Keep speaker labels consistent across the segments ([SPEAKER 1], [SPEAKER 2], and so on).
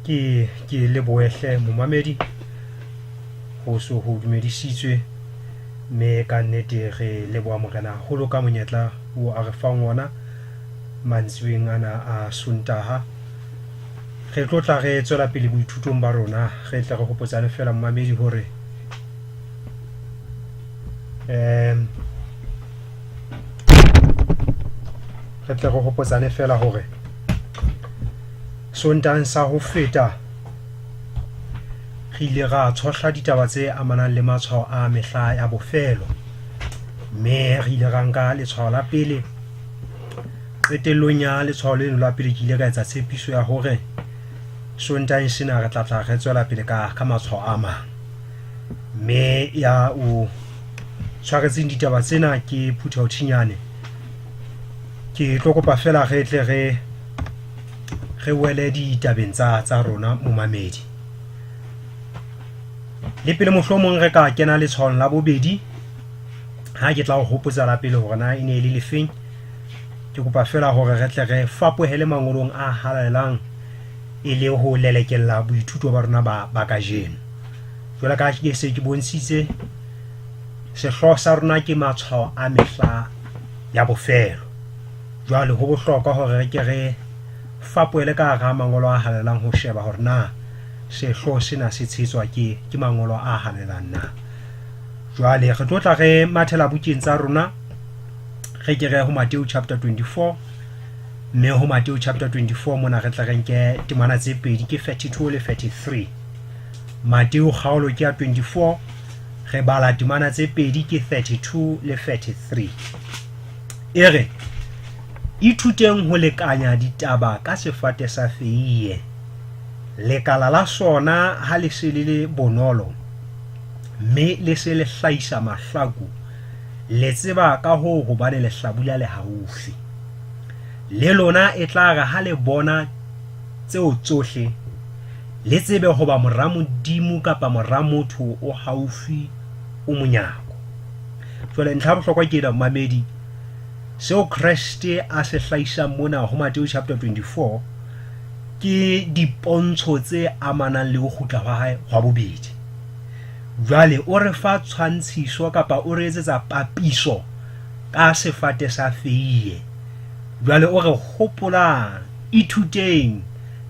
[SPEAKER 1] ke lebohle momamedi ho so ho dumedisitswe me ka nnete re leboha morena holo ka monyetla o a re fang ona mantsweng ana a Sontaha. Re tlotla re tswela pele boithutong ba rona, re tle re hopotsane fela momamedi hore re tle re hopotsane fela hore Sontaheng sa ho feta re ile ra tshohla ditaba tse amanang le matshwao a mehla ya bofelo, mme re ile ra nka letshwao la pele. Qetellong ya letshwao leno la pele ke ile ka etsa tshepiso ya hore Sontaheng sena re tla re tswela pele ka matshwao a mang, mme ya o tshwaretseng ditaba tsena ke Phutha Thinyane. Ke tlo kopa fela re tle re wele ditabeng tsa rona momamedi. Le pele mohlomong re ka kena letshwaong la bobedi, ha ke tla ho hopotsa la pele hore na e ne le lefeng. Ke kopa fela hore re tle re fapohele mangolong a halelang e le ho lelekella boithuto ba rona ba kajeno. Jwale ka ke se ke bontshitse sehloho sa rona ke matshwao a mehla ya bofelo. Jwale ho bohlokwa hore re ke re fapohele ka hara mangolo a halelang ho sheba hore na sehloho sena se tshetswa ke mangolo a halelang na. Jwale re tlotla re mathela bukeng tsa rona, re ke re ho Matthew chapter 24, mme ho Matthew chapter 24 mona re tla re nke temana tse pedi ke 32 le 33. Matthew kgaolo ke ya 24, re bala temana tse pedi ke 32 le 33. Ere ithuteng ho lekanya ditaba ka sefate sa feiye, lekala la sona ha le se le bonolo, mme le se le hlahisa mahlaku, le tseba ka hobane le hlabula le haufi. Le lona e tla re ha le bona tseo tsohle, le tsebe hoba mora Modimo kapa mora motho o haufi o monyako. Jwale ntlha bohlokwa ke mamedi, seo Kriste a se hlahisang mona ho Matthew chapter 24 ke dipontsho tse amanang le ho kgutla hwa hae hwa bobedi. Jwale o re fa tshwantshiso kapa o re etsetsa papiso ka sefate sa feiye. Jwale o re hopola, ithuteng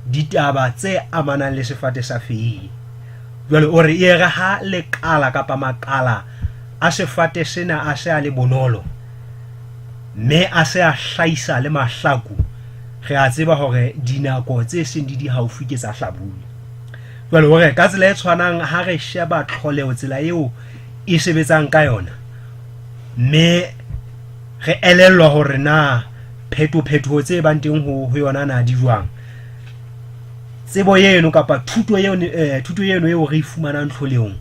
[SPEAKER 1] ditaba tse amanang le sefate sa feiye. Jwale o re e re ha lekala kapa makala a sefate sena a se a le bonolo, mme a se a hlahisa le mahlaku, re a tseba hore dinako tse seng di haufi ke tsa hlabula. Jwale hore ka tsela e tshwanang ha re sheba tlholeho tsela eo e sebetsang ka yona, mme re elellwa hore na phetho tse bang teng ho yona na di jwang. Tsebo eno kapa thuto eno eo re fumanang tlholehong,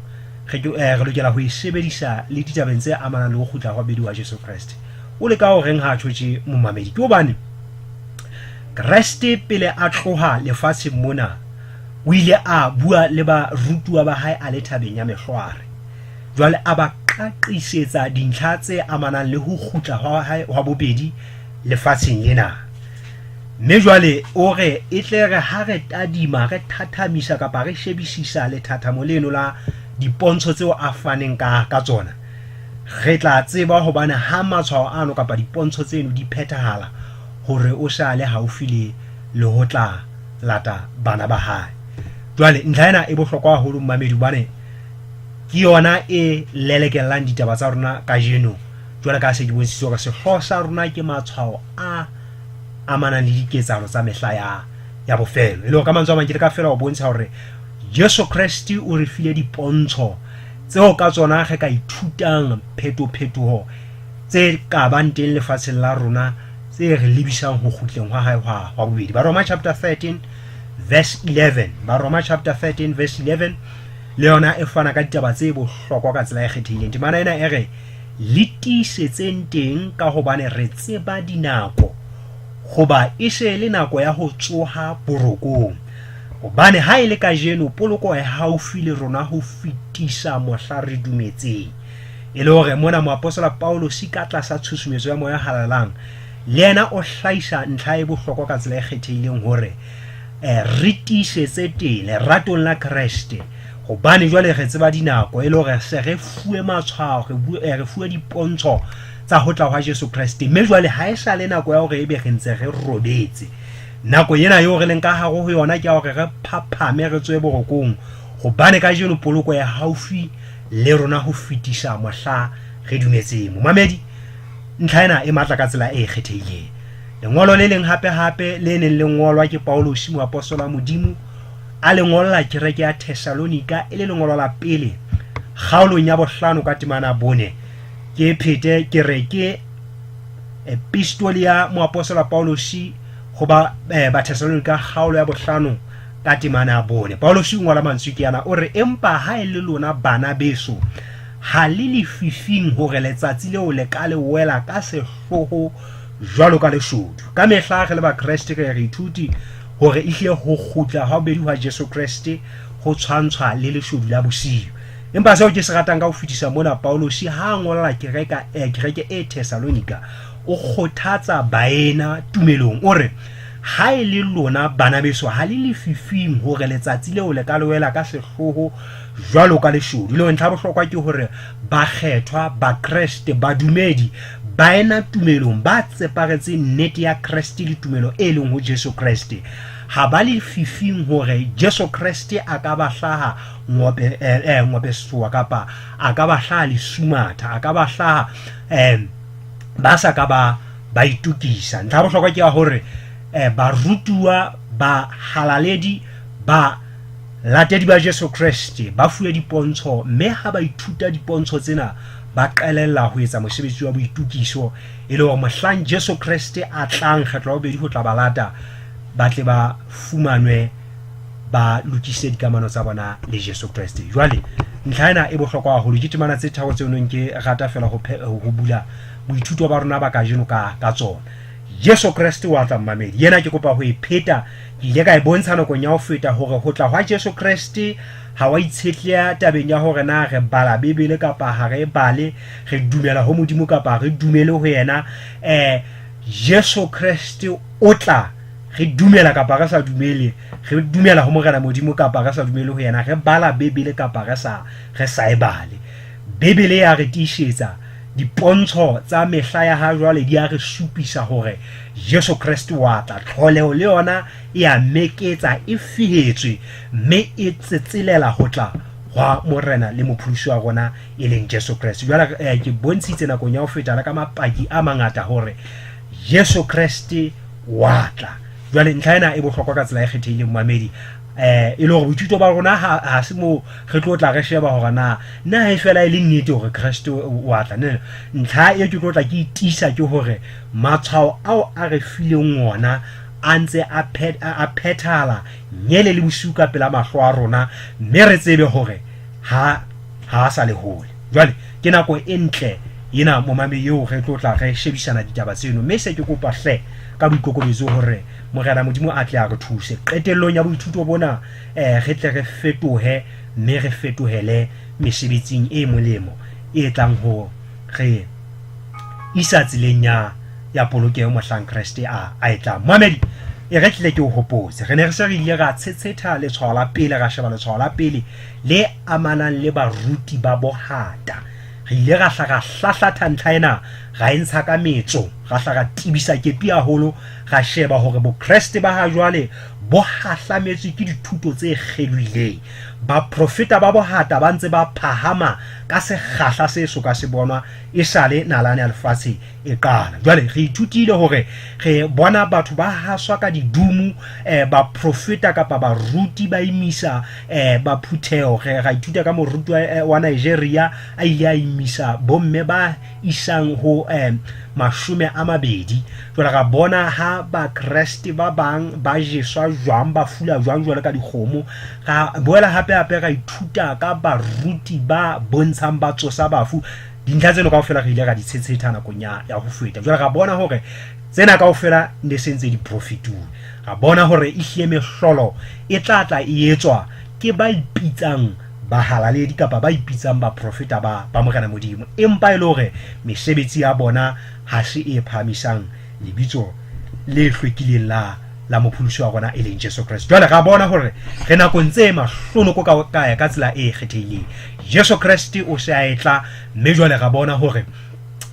[SPEAKER 1] re lokela ho e sebedisa le ditabeng tse amanang le ho kgutla hwa bedi wa Jesu Kriste. O le ka ho reng ha tshotse momamedi ke hobane Kriste pele a tloha lefatsheng mona o ile a bua le ba rutuwa ba hae a le thabeng ya mehlware. Jwale a ba qaqisetsa dintlha tse amanang le ho kgutla hwa hae hwa bobedi lefatsheng lena. Mme jwale o re e tle re ha re tadima, re thathamisa kapa re shebisisa lethathamo leno la dipontsho tseo a faneng ka tsona, re tla tseba hobane ha matshwao ano kapa dipontsho tseno di phethahala hore o sa le haufi le ho tla lata bana ba hae. Jwale ntlha ena e bohlokwa haholo mmamedi hobane ke yona e lelekellang ditaba tsa rona kajeno. Jwale ka se ke bontshitse hore sehloho sa rona ke matshwao a amanang le diketsahalo tsa mehla ya bofelo. E le hore ka mantswe a mang ke le ka fela ho bontsha hore Jesu Kriste o re file dipontsho tseo ka tsona re ka ithutang phetoho tse ka bang teng lefatsheng la rona, tse re lebisang ho kgutleng hwa hae hwa bobedi. Baroma chapter 13 verse 11, Baroma chapter 13 verse 11 le yona e fana ka ditaba tse bohlokwa ka tsela e kgethehileng. Temana ena e re le tiisetseng teng ka hobane re tseba dinako, hoba e se le nako ya ho tsoha borokong. Hobane ha e le kajeno poloko e haufi le rona ho fitisa mohla re dumetseng. E le hore mona moapostola Paulo si ka tlasa tshusumetso ya moya halalang, le yena o hlahisa ntlha e bohlokwa ka tsela e kgethehileng hore re tiisetse teng leratong la Kreste hobane jwale re tseba dinako e le hore se re fuwe matshwao re fuwe dipontsho tsa ho tla hwa Jesu Kreste mme jwale ha e sa le nako ya hore ebe re ntse re robetse nako ena eo re leng ka hare ho yona ke ya hore re phaphame re tswe borokong hobane ka jeno poloko ya haufi le rona ho fitisa mohla re dumetseng momamedi ntlha ena e matla ka tsela e kgethehileng lengolo le leng hape le neng le ngolwa ke Paulos moapostola modimo a lengolla kereke ya Thessalonika e le lengolo la pele kgaolong ya 5 ka temana bone ke phete ke re ke epistolia moapostola Paulos ho ba Thessalonika kgaolo ya 5 ka temana bone Paulos o ngola mantswe ke yana o re empa ha e le lona bana beso ha le lefifing hore letsatsi leo le ka le wela ka sehloho jwalo ka leshodu ka mehla re le ba Kriste re ithuti hore ihle ho khutla ha bedi wa Jesu Kriste ho tshwantshwa le leshodu la bosiu empa seo ke se ratang ka ho fitisa mona Paulos ha ngolla kereke e Thessalonika o kgothatsa baena tumelong o re ha e le lona bana beso ha le lefifing hore letsatsi leo le ka le wela ka sehloho jwalo ka leshodu le ntla bohlokwa ke hore ba kgethwa ba Kriste ba dumedi baena tumelong ba tseparetse nnete ya Kriste le tumelo e leng ho Jesu Kriste ha ba le fifing hore Jesu Kriste a ka ba hlaha ngope soa kapa a ka ba hlaha le sumatha a ka ba hlaha ba sa ka ba itukisa ntla bohlokwa ke hore ba rutua ba halaledi ba latedi ba Jesu Kriste ba fuwe dipontsho mme ha ba ithuta dipontsho tsena ba qalella ho etsa mosebetsi wa boitukiso e le hore mohlang Jesu Kriste a tlang kgetlo bedi ho tla balata ba tle ba fumanwe ba lokise dikamano tsa bona le Jesu Kriste jwale ntlha ena e bohlokwa haholo ke temana tse tharo tse nong ke rata fela ho bula boithuto ba rona ba ka jeno ka tsona Jesu Kriste wa tla mmamedi yena ke kopa ho ipheta ke ile ka e bontsha nako nya ho feta hore ho tla hwa Jesu Kriste ha wa itshetleya tabeng ya hore na re bala bebele kapa ha re bale re dumela ho modimo kapa re dumele ho yena Jesu Kriste o tla re dumela kapa re sa dumele re dumela ho morena modimo kapa re sa dumele ho yena re bala bebele kapa re sa e bale bebele ya re tishetsa dipontsho tsa mehla ya ha jwale di a re supisa hore Jesu Kriste wa tla tlholeho le yona ya meketsa e fihetswe mme e tsetselela ho tla wa morena le mophulusi wa rona e leng Jesu Kriste jwale ke bontshitse nako nya ho feta la ka mapaki a mangata hore Jesu Kriste wa tla jwale ntlha ena e bohlokwa ka tsela e kgethehileng mmamedi e le hore boithuto ba rona ha se mo re tlo tla re sheba hore na e fela e le nnete hore Kriste wa tla ne ntlha e ke tlo tla ke itisa ke hore matshwao ao a re fileng ona a ntse a phethala nyele le bosiu ka pela mahlo a rona mme re tsebe hore ha sa le hole jwale ke nako e ntle yena momame eo re tlo tla re shebisana ditaba tseno mme se ke kopa hle ka boikokobetso hore morena modimo a tle a re thuse qetellong ya boithuto bona re tle re fetohe mme re fetohele mesebetsing e molemo e tlang ho re isa tseleng ya polokeho mohlang Kriste a etla mmamedi e re tle ke o hopotse re ne re se re ile ra tshetsetha letshwao la pele ra sheba letshwao la pele le amanang le baruti ba bohata re ile ra hlahlatha ntlha ena ra entsha ka metso ra hlaga tibisa kepi haholo ra sheba hore bo Kriste ba ha jwale bo hahlametswe ke dithuto tse kgeluileng ba profeta ba bohata ba ntse ba phahama ka sekgahla se soka se bonwa e sale nalane ya lefatshe e qala jwale re ithutile hore re bona batho ba haswa ka didumu ba profeta kapa ba ruti ba imisa ba phutheo ra ithuta ka moruti wa Nigeria a ile a imisa bomme ba isang ho mashome a mabedi jwale ra bona ha ba Kriste ba bang ba jeswa jwang ba fula jwang jwale ka dikgomo ra boela hape ra ithuta ka baruti ba bontshang ba tsosa bafu dintlha tseno kaofela re ile ra di tshetsetha nakong ya ho feta jwale ra bona hore tsena kaofela ne sentse di profituwe ra bona hore e hlile mehlolo e tla e etswa ke ba ipitsang ba halaledi kapa ba ipitsang ba profeta ba morena modimo empa ile hore mesebetsi ya bona ha se e phamisang lebitso le hlwekileng la mopholosi wa rona e leng Jesu Kriste. Jwale ra bona hore re nakong tse mahlonoko ka tsela e kgethehileng. Jesu Kriste o se a etla, mme jwale ra bona hore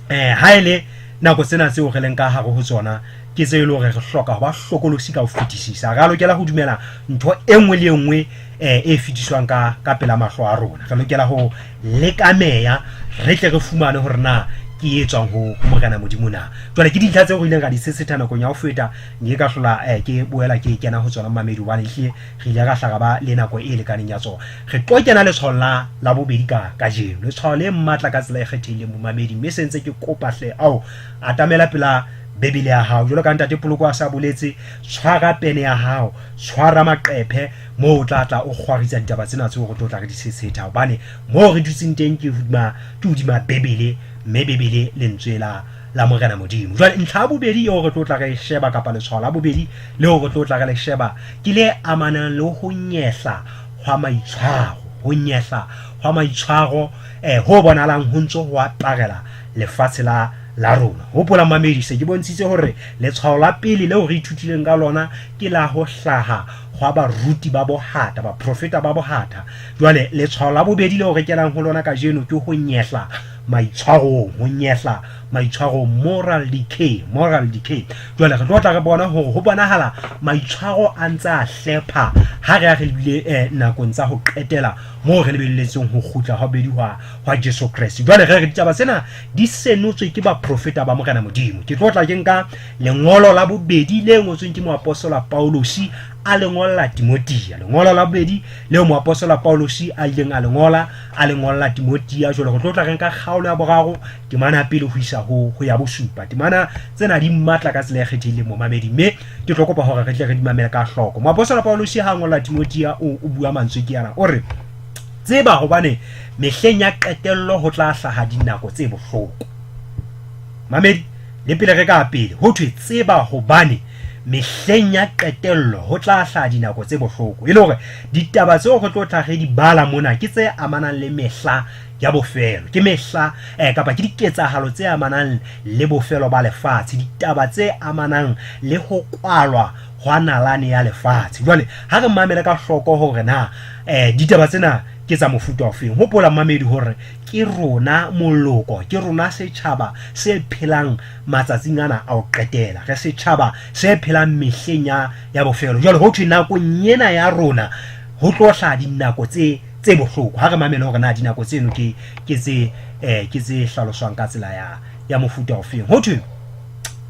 [SPEAKER 1] ha ile nako tsena tseo re leng ka hare ho tsona ke tse ile hore re hloka ho ba hlokolosi ka ho fetisisa. Ra lokela ho dumela ntho e nngwe le nngwe e fetiswang ka pela mahlo a rona. Re lokela ho lekameya re tle re fumane hore na ke etswang ho Morena Modimo na. Jwale ke dintlha tseo re ileng ra di sesetha nakong ya ho feta, nke ka hlola ke boela ke kena ho tsona mamedi hobane hle re ile ka hlaga ba le nako e lekaneng ya tsona. Re tlo kena letshwao la bobedi ka jeno, letshwao le matla ka tsela e kgethehileng mo mamedi, mme se ntse ke kopa hle ao atamela pela Bebele ya hao jwalo ka ntate Poloko a sa boletse, tshwara pene ya hao, tshwara maqephe mo o tla o kgwaritsa ditaba tsena tseo re tlo tla re di sesetha, hobane mo re dutseng teng ke hodima Bebele, mme Bebele lentswe la Morena Modimo. Jwale ntlha ya bobedi eo re tlo tla re sheba kapa letshwao la bobedi leo re tlo tla re le sheba ke le amanang le ho nyehla hwa maitshwaro, ho nyehla hwa maitshwaro ho bonahalang ho ntso ho aparela lefatshe la rona. Hopola mamedi, se ke bontshitse hore letshwao la pele leo re ithutileng ka lona ke la ho hlaha hwa baruti ba bohata, ba profeta ba bohata. Jwale letshwao la bobedi leo re kenang ho lona ka jeno ke ho nyehla maitshwarong, ho nyehla maitshwaro, moral decay. Jwale re tlo tla re bona hore ho bonahala maitshwaro a ntse a hlepha ha re lebile nakong tsa ho qetela mo re lebelletseng ho kgutla ha bedi hwa Jesu Kriste. Jwale re ditaba tsena di senotswe ke ba profeta ba Morena Modimo. Ke tlo tla ke nka lengolo la bobedi le ngotsweng ke moapostola Paulosi a lengolla Timothea, lengolo la bobedi leo moapostola Paulosi a ileng a lengolla Timothea. Jwale re tlo tla re nka kgaolo ya boraro temana pele ho isa ho ya bosupa. Temana tsena di matla ka tsela e kgethehileng mo mamedi, mme ke tlo kopa hore re tle re di mamela ka hloko. Moapostola Paulosi ha ngolla Timothea o bua mantswe ke yana o re, tseba hobane mehleng ya qetello ho tla hlaha dinako tse bohloko. Mamedi, le pele re ka pele ho thwe tseba hobane mehleng ya qetello ho tla hlaha dinako tse bohloko. E le hore ditaba tseo re tlo tla re di bala mona ke tse amanang le mehla ya bofelo, ke mehla kapa ke diketsahalo tse amanang le bofelo ba lefatshe, ditaba tse amanang le ho kwalwa hwa nalane ya lefatshe. Jwale ha re mamele ka hloko hore na ditaba tsena ke tsa mofuta ofeng. Hopola mamedi hore ke rona moloko, ke rona setjhaba se phelang matsatsing ana a ho qetela, re setjhaba se phelang mehleng ya bofelo. Jwale ho thwe nakong ena ya rona ho tlo hlaha dinako tse bohloko. Ha re mamele hore na dinako tseno ke tse hlaloswang ka tsela ya mofuta ofeng. Ho thwe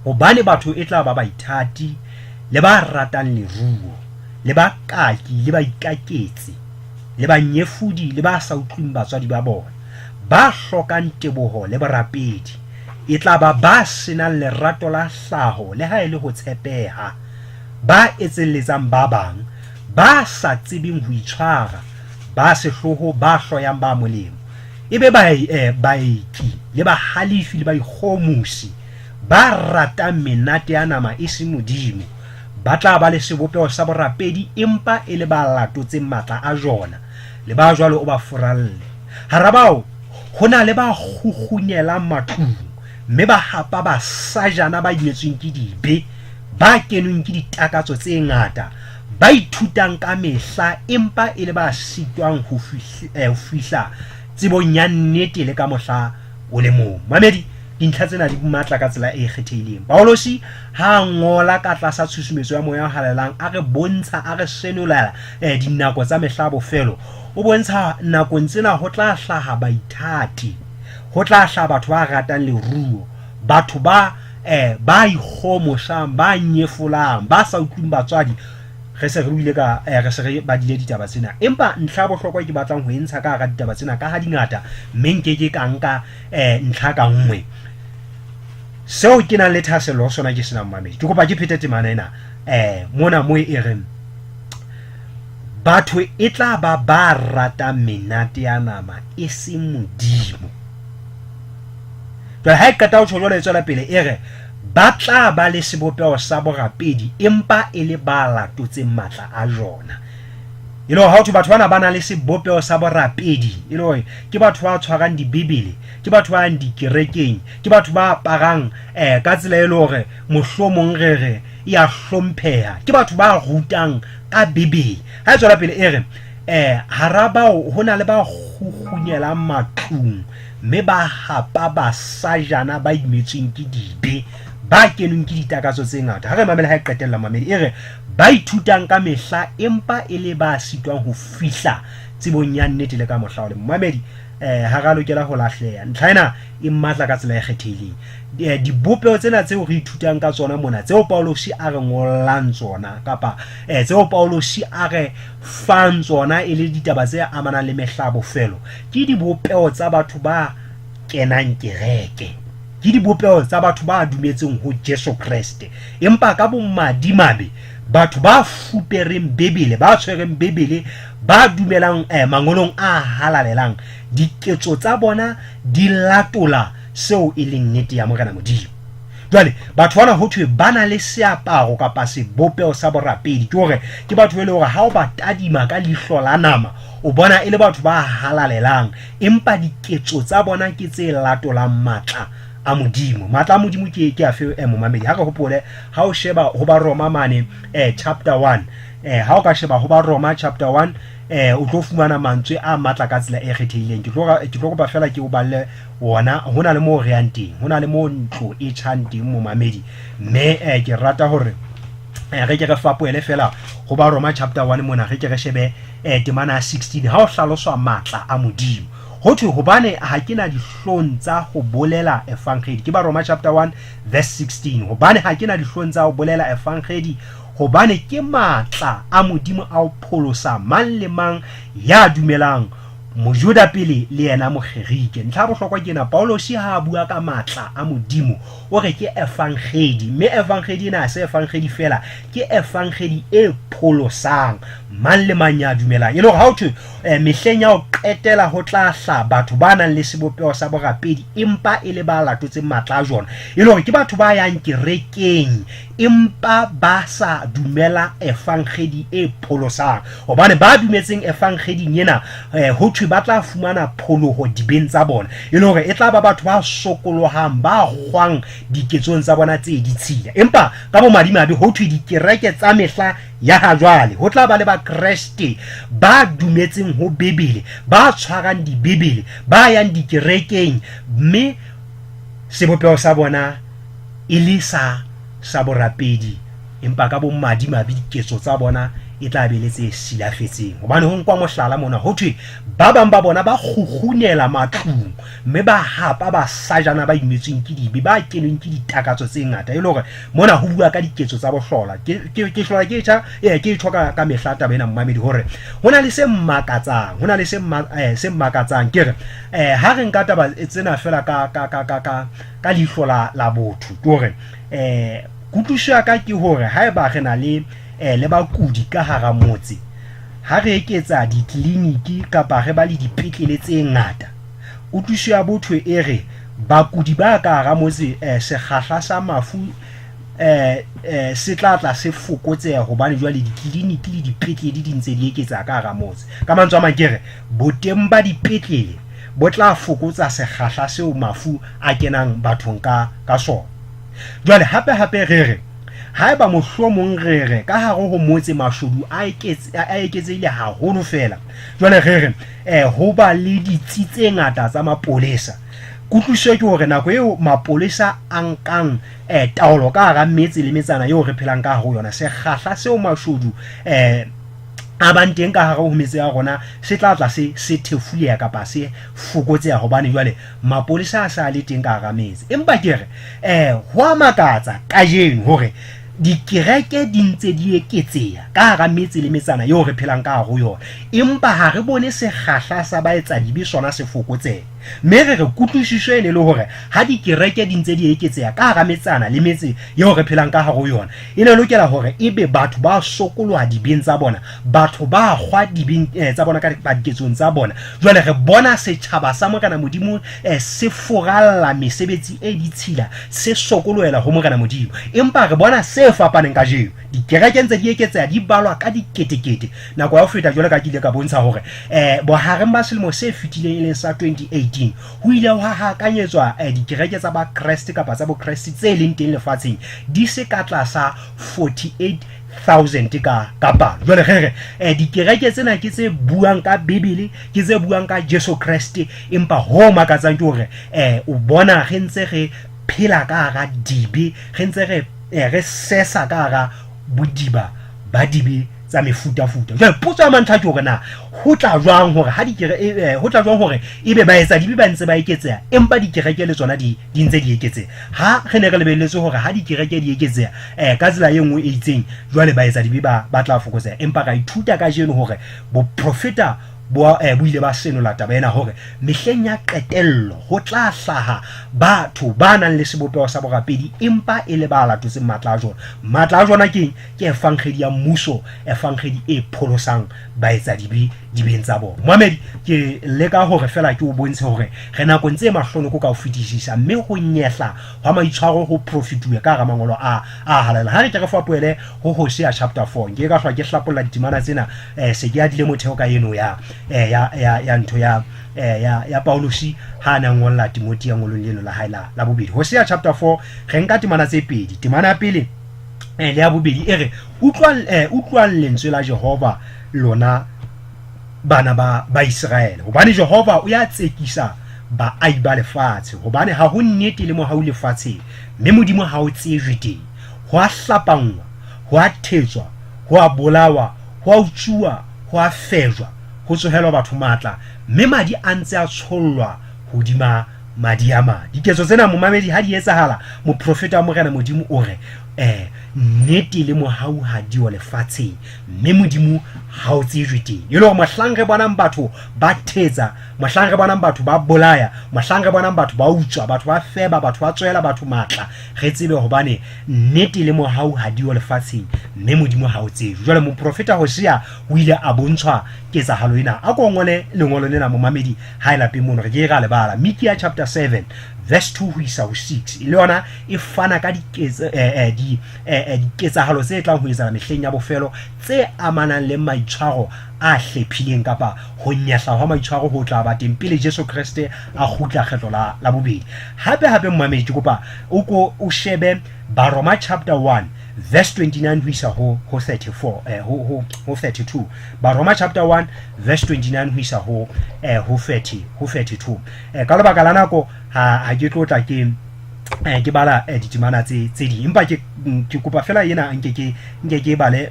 [SPEAKER 1] hobane batho e tla ba baithati, le ba ratang leruo, le ba kaki, le ba ikaketse, le ba nyefudi, le ba sa utlwing batswadi ba bona, ba hlokang teboho le borapedi, e tla ba senang lerato la hlaho le ha e le ho tshepeha, ba etselletsang ba bang, ba sa tsebeng ho itshwara, ba sehloho, ba hloyang ba molemo, ebe baeki le bahalifi le ba ikgomusi, ba ratang menate ya nama e se Modimo, ba tla ba le sebopeho sa borapedi empa e le ba latotse matla a jona, le ba jwalo o ba furalle. Hara bao ho na le ba kgukgunyelang matlung, mme ba hapa basajana ba imetsweng ke dibe, ba kenweng ke ditakatso tse ngata, ba ithutang ka mehla empa e le ba sitwang ho fihla tsebong ya nnete le ka mohla o le mong. Mamedi, dintlha tsena di matla ka tsela e kgethehileng. Paulosi ha ngola ka tlasa tshusumetso ya moya o halelang, a re bontsha, a re senolela dinako tsa mehla bofelo. O bontsha nakong tsena ho tla hlaha baithati, ho tla hlaha batho ba ratang leruo, batho ba ikgomosang, ba nyefolang, ba sa utlwing batswadi. Re se re badile ditaba tsena, empa ntlha bohlokwa ke batlang ho entsha ka hara ditaba tsena ka ha dingata, mme nkeke ka nka ntlha ka nngwe. Seo ke nang le thahasello sona ke sena mamedi, ke kopa ke phete temana ena mona mo e reng batho e tla ba rata menate ya nama e se Modimo. Jwale ha e qeta ho tjho jwale e tswela pele e re ba tla ba le sebopeho sa borapedi empa e le ba latotse matla a jona. E le ha ho thwe batho bana ba na le sebopeho sa borapedi, e le hore ke batho ba tshwarang dibebele, ke batho ba yang dikerekeng, ke batho ba aparang ka tsela e le hore mohlomong re ya hlompheha ke batho ba rutang ka Bebele ha tswela pele e re harabao hona le ba kgukgunyela matlung mme ba hapa basajana ba imetsweng ke dibe ba kenweng ke ditakatso tse ngata ha re mamela ha e qetella mamedi e re ba ithutang ka mehla empa e le ba sitwang ho fihla tsebong ya nnete le ka mohla le mamedi ha ra lokela ho lahleha ntlhaena e mmatla ka tsela e kgethehileng dibopeo tsena tseo re ithutang ka tsona mona tseo Paulus a re ngollang tsona kapa tseo Paulus a re fang tsona e le ditaba tse amanang le mehla bofelo ke dibopeo tsa batho ba kenang kereke ke dibopeo tsa batho ba dumetseng ho Jesu Kriste empa ka bomadimabe batho ba fupereng Bebele ba tshwereng Bebele ba dumelang mangolong a halalelang diketso tsa bona di latola seo e leng nnete ya Morena Modimo jwale batho bana ho thwe bana le seaparo kapa sebopeo sa borapedi ke hore ke batho ba le hore ha o ba tadima ka lihlo la nama o bona e le batho ba halalelang empa diketso tsa bona ke tse latolang matla a Modimo matla a Modimo ke afe momamedi ha re hopole ha o sheba ho ba Roma mane chapter 1 ha o ka sheba ho ba Roma chapter 1 o tlo fumana mantswe a matla ka tsela e kgethehileng ke tlo go ba fela ke o balle wona hona le mo re yang teng hona le mo ntlo e tshang teng momamedi mme ke rata hore re ke re fapoele fela ho ba Roma chapter 1 mona re ke re shebe temana 16 ha o hlaloswa matla a Modimo ho thwe hobane ha ke na dihlong tsa ho bolela evangeli ke ba Roma chapter 1 verse 16 hobane ha ke na dihlong tsa ho bolela evangeli hobane ke matla a Modimo a ho pholosa mang le mang ya dumelang mojuda pele le yena mokgerike ntlha bohlokwa ke na Paulus ha bua ka matla a Modimo o re ke evangeli mme evangeli na se evangeli fela ke evangeli e pholosang mang le mang ya dumelang e le ha o thwe mehleng ya ho qetela ho tla hla batho ba nang le sebopeo sa borapedi empa e le ba latotse matla a jona e le hore ke batho ba yang kerekeng empa ba sa dumela evangeli e pholosang hobane ba dumetseng evangeli ena ho thwe ba tla fumana pholoho dibeng tsa bona e le hore e tla ba batho ba sokolohang ba hwang diketsong tsa bona tse ditshila empa ka bo madimabe ho thwe dikereke tsa mehla ya ha jwale ho tla ba le ba Kriste ba dumetseng ho Bebele ba tshwarang di Bebele ba yang dikerekeng mme sebopeo sa bona e le sa borapedi empa ka bo madimabe diketso tsa bona e tla be le tse silafetseng hobane ho nkwa mohlala mona ho thwe ba bang ba bona ba kgukgunela matlung mme ba hapa ba sajana ba imetsweng ke dibe ba kenweng ke ditakatso tse ngata e le hore mona ho bua ka diketso tsa bohlola ke hlola ke tsa ke thoka ka mehlata bena mmamedi hore hona le se mmakatsang hona le se mmakatsang ke re ha re nka taba tsena fela ka lihlo la botho ke hore kutlwiswa ka ke hore haeba re na le bakudi ka hara motse ha re eketsa ditleliniki kapa re ba le dipetlele tse ngata utlwiswa ya botho e re bakudi ba ka hara motse sekgahla sa mafu se tlatla se fokotseha hobane jwale ditleliniki le dipetlele di ntse di eketsa ka hara motse ka mantswe a mang ke re boteng ba dipetlele bo tla fokotsa sekgahla seo mafu a kenang bathong ka sona jwale hape re haeba mohlomong re ka hare ho motse mashodu a eketsehile haholo fela jwale re ho ba le ditsi tse ngata tsa mapolesa kutlwiswe ke hore nako eo mapolesa a nkang taolo ka hara metse le metsana eo re phelang ka ho yona sekgahla seo mashodu a bang teng ka hare ho metse ya rona se tla tla se thefuleha kapa se fokotseha hobane jwale mapolesa a sa le teng ka hara metse empa ke re ho a makatsa ka jeno hore dikereke di ntse di eketseha ka hara metse le metsana eo re phelang ka ho yona empa ha re bone sekgahla sa baetsa dibe sona se fokotseha mme re kutlwisiswe e le hore ha dikereke di ntse di eketseha ka hara metsana le metse eo re phelang ka ho yona e ne lokela hore ebe batho ba sokolwa dibeng tsa bona batho ba hwa dibeng tsa bona ka diketsong tsa bona jwale re bona setjhaba sa Morena Modimo se foralla mesebetsi e ditshila se sokolohela ho Morena Modimo empa re bona se tse fapaneng ka jeo dikereke ntse di eketseha di balwa ka diketekete nako ya ho feta jwale ka ke ile ka bontsha hore bohareng ba selemo se fetileng e leng sa 2018 ho ile ha hakanyetswa dikereke tsa ba Kreste kapa tsa bo Kreste tse leng teng lefatsheng di se ka tlasa 48,000 ka palo. Jwale re dikereke tsena ke tse buang ka Bibele, ke tse buang ka Jesu Kriste, empa ho makatsang ke hore o bona re ntse re phela ka hara dibe, re ntse re sesa ka hara bodiba ba dibe tsa mefutafuta. Jwale potso ya mantlha ke hore na ho tla jwang hore ha ho tla jwang hore ebe ba etsa dibe ba ntse ba eketseha empa dikereke le tsona di ntse di eketseha. Ha re ne re lebelletse hore ha dikereke di eketseha ka tsela e nngwe e itseng jwale ba etsa dibe ba tla fokotseha, empa ka ithuta ka jeno hore boprofeta bo ile ba senola taba ena hore mehleng ya qetello ho tla hlaha batho ba nang le sebopeho sa borapedi empa e le ba latotseng matla a jona. Matla a jona ke efangedi ya mmuso, efangedi e pholosang ba etsa dibeng tsa bona. Mohammed ke leka hore fela ke o bontshe hore re nakong tse mahlonoko ka ho fetisisa, mme ho nyehla ha maitshwaro ho profituwe ka hara mangolo a halala. Ha re ke re fapoele ho Hosea chapter 4 ke ka hlwa ke hlapolla ditemana tsena se ke adile motheo ka eno ya ntho ya Paulusi ha na ngolla Timothy ya ngolong leno la hae la bobedi. Hosea chapter 4 re nka temana tse pedi. Temana ya pele le ya bobedi e re utlwang lentswe la Jehova lona bana ba Israel, hobane Jehova o ya tsekisa ba ai ba lefatshe, hobane ha ho nnete le mohau lefatshe, mme modimo ha o tsejwe teng. Ho a hlapangwa, ho a thetswa, ho a bolawa, ho a utsuwa, ho a fejwa, ho tsohelwa batho matla, mme madi a ntse a tshollwa hodima madi a madi. Diketso tsena momamedi ha di etsahala, moprofeta wa Morena Modimo o re nnete le mohau ha di wa lefatsheng, mme modimo ha o tsejwe teng. E le hore mohlang re bonang batho ba thetsa, mohlang re bonang batho ba bolaya, mohlang re bonang batho ba utswa, batho ba feba, batho ba tsohela batho matla, re tsebe hobane nnete le mohau ha di wa lefatsheng, mme modimo ha o tsejwe. Jwale moprofeta Hosea o ile a bontshwa ketsahalo ena. A ko ngole lengolo lena momamedi ha lapeng mono re ke ra lebala Micah chapter 7 verse 2 ho isa ho 6 le yona e fana ka diketsahalo tse tlang ho etsahala mehleng ya bofelo tse amanang le maitshwaro a hlephileng kapa ho nyahla ha maitshwaro ho tla ba teng pele Jesu Kriste a khutla kgetlo la bobedi. Hape mmamedi ke kopa o shebe Baroma chapter 1 verse 29 ho isa ho 34 ho 32. Baroma chapter 1 verse 29 ho isa ho 32. Ka lebaka la nako ha ke tlotla ke bala ditemana tse di, empa ke kopa fela ena nke ke bale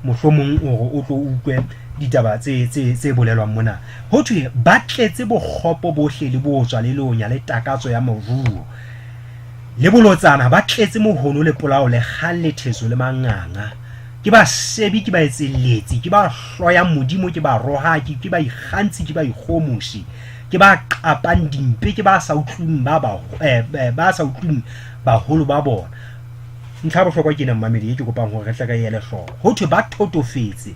[SPEAKER 1] mohlomong hore o tlo utlwe ditaba tse bolelwang mona. Ho thwe ba tletse bokgopo bohle le botswa le lonya le takatso ya moruo le bolotsana, ba tletse mohono le polao le kgang le theso le manganga. Ke ba sebi, ke ba etselletsi, ke ba hloyang modimo, ke ba rohaki, ke ba ikgantsi, ke ba ikgomosi, ke ba qapang dimpe, ke ba sa utlwing ba sa utlwing baholo ba bona. Ntlha bohlokwa ke ena mmamedi e ke kopang hore re tle ka ele hloko. Ho thwe ba thotofetse,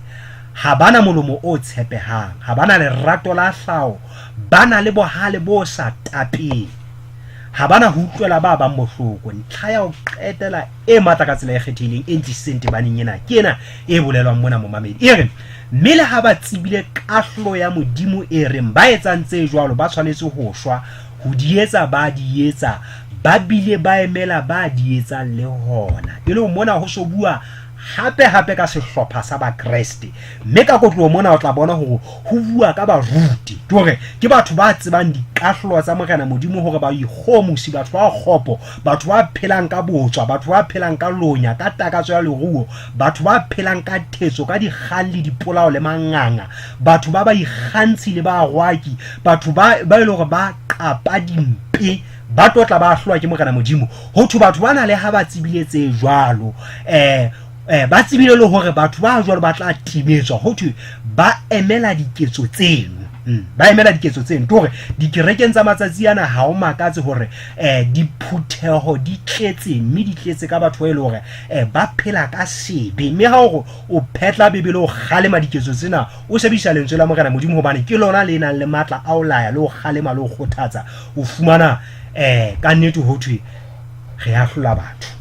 [SPEAKER 1] ha bana molomo o tshepehang, ha bana lerato la hlaho, bana le bohale bo sa tapeng, ha bana ho utlwela ba bang bohloko. Ntlha ya ho qetela e matla ka tsela e kgethileng e ntlisitseng tebaneng ena ke ena e bolelwang mona momamedi e re mme le ha ba tsebile kahlo ya modimo e reng ba etsang tse jwalo ba tshwanetse ho shwa, ho di etsa ba di etsa, ba bile ba emela ba di etsang le hona. E le mona ho so bua hape ka sehlopha sa ba Kriste, mme ka kotlo mona o tla bona hore ho bua ka baruti ke hore ke batho ba tsebang dikahlo tsa Morena Modimo hore ba ikgomosi, batho ba kgopo, batho ba phelang ka botswa, batho ba phelang ka lonya, ka takatso ya leruo, batho ba phelang ka thetso, ka dikgang le dipolao le manganga, batho ba ikgantsi le ba rwaki, batho ba ile hore ba qapa dimpe, ba tlotla ba hlwa ke Morena Modimo. Ho thwe batho bana le ha ba tsebile tse jwalo ba tsebile le hore batho ba jwalo ba tla timetswa. Ho thwe ba emela diketso tseno, ba emela diketso tseno tore dikerekeng tsa matsatsi ana ha o makatse hore diphutheho di tletse, mme di tletse ka batho ba ile hore ba phela ka sebe, mme ha hore o phetla bebele o kgalema diketso tsena o sebedisa lentswe la Morena Modimo hobane ke lona le nang le matla a o laya le o kgalema le o kgothatsa. O fumana ka nnete ho thwe re a hlola batho.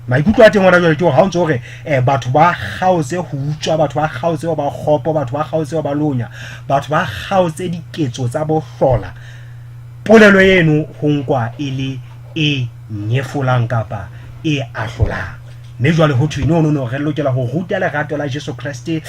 [SPEAKER 1] maikutlo a teng hona jwale ke hore ha o ntse hore batho ba kgaotse ho utswa, batho ba kgaotse ba kgopo, batho ba kgaotse ba lonya, batho ba kgaotse diketso tsa bohlola, polelo eno ho nkwa e le e nyefolang kapa e ahlolang. mme jwale ho thwe no re lokela ho ruta lerato la Jesu Kriste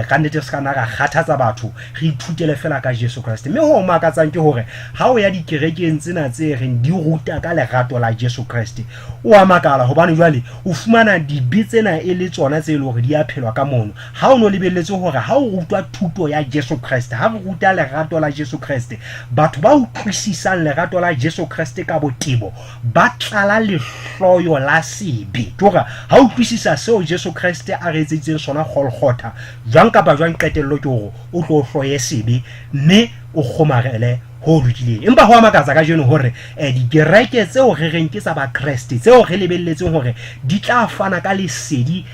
[SPEAKER 1] ka nnete se kana ga kgathatsa batho re ithutele fela ka Jesu Kriste. mme ho makatsang ke hore ha o ya dikerekeng tsena tse reng di ruta ka lerato la Jesu Kriste o a makala hobane jwale o fumana dibe tsena e le tsona tse le hore di a phelwa ka mono. ha o no lebelletse hore ha o rutwa thuto ya Jesu Kriste, ha re ruta lerato la Jesu Kriste, batho ba utlwisisang lerato la Jesu Kriste ka botebo ba tlala lehloyo la sebe. Tjora ha o twisisa seo Jesu Kriste a re etsitseng sona Golgotha, jwang kapa jwang qetello ke hore o tlo hloye sebe mme o kgomarele ho lokileng. empa ho makatsa ka jeno hore dikereke tseo re reng ke tsa ba Kriste, tseo re lebelletseng hore di tla fana ka lesedi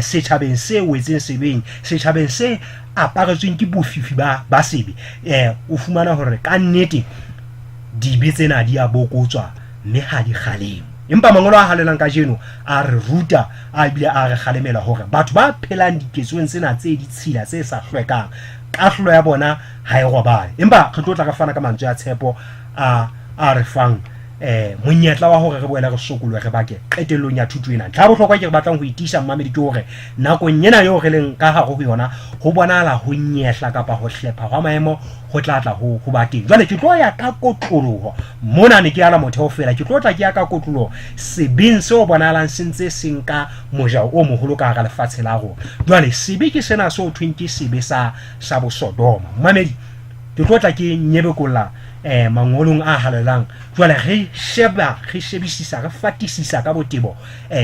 [SPEAKER 1] setjhabeng se wetseng sebeng, setjhabeng se aparetsweng ke bofifi ba sebe, o fumana hore ka nnete dibe tsena di a bokotswa mme ha di kgaleng. empa mangolo a halelang ka jeno a re ruta a bile a re kgalemela hore batho ba phelang diketsong tsena tse ditshila tse sa hlwekang, kahlo ya bona ha e robale. empa re tlo tla ka fana ka mantswe a tshepo a re fang monyetla wa hore re boele re sokolwe re bake qetellong ya thuto ena. Ntlha bohlokwa ke re batlang ho itisa mmamedi ke hore nakong ena eo re leng ka hare ho yona ho bonahala ho nyehla kapa ho hlepha hwa maemo ho tlatla ho ba teng. Jwale ke tlo ya ka kotloloho mona ne ke ala motheo fela, ke tlo tla ke ya ka kotloloho sebeng seo bonahalang sentse seng ka mojao o moholo ka hara lefatshe la rona. Jwale sebe ke sena so thweng ke sebe sa bosodoma. Mmamedi ke tlo tla ke nyebekolla mangolong a halelang. Jwale re shebisisa re fatisisa ka botebo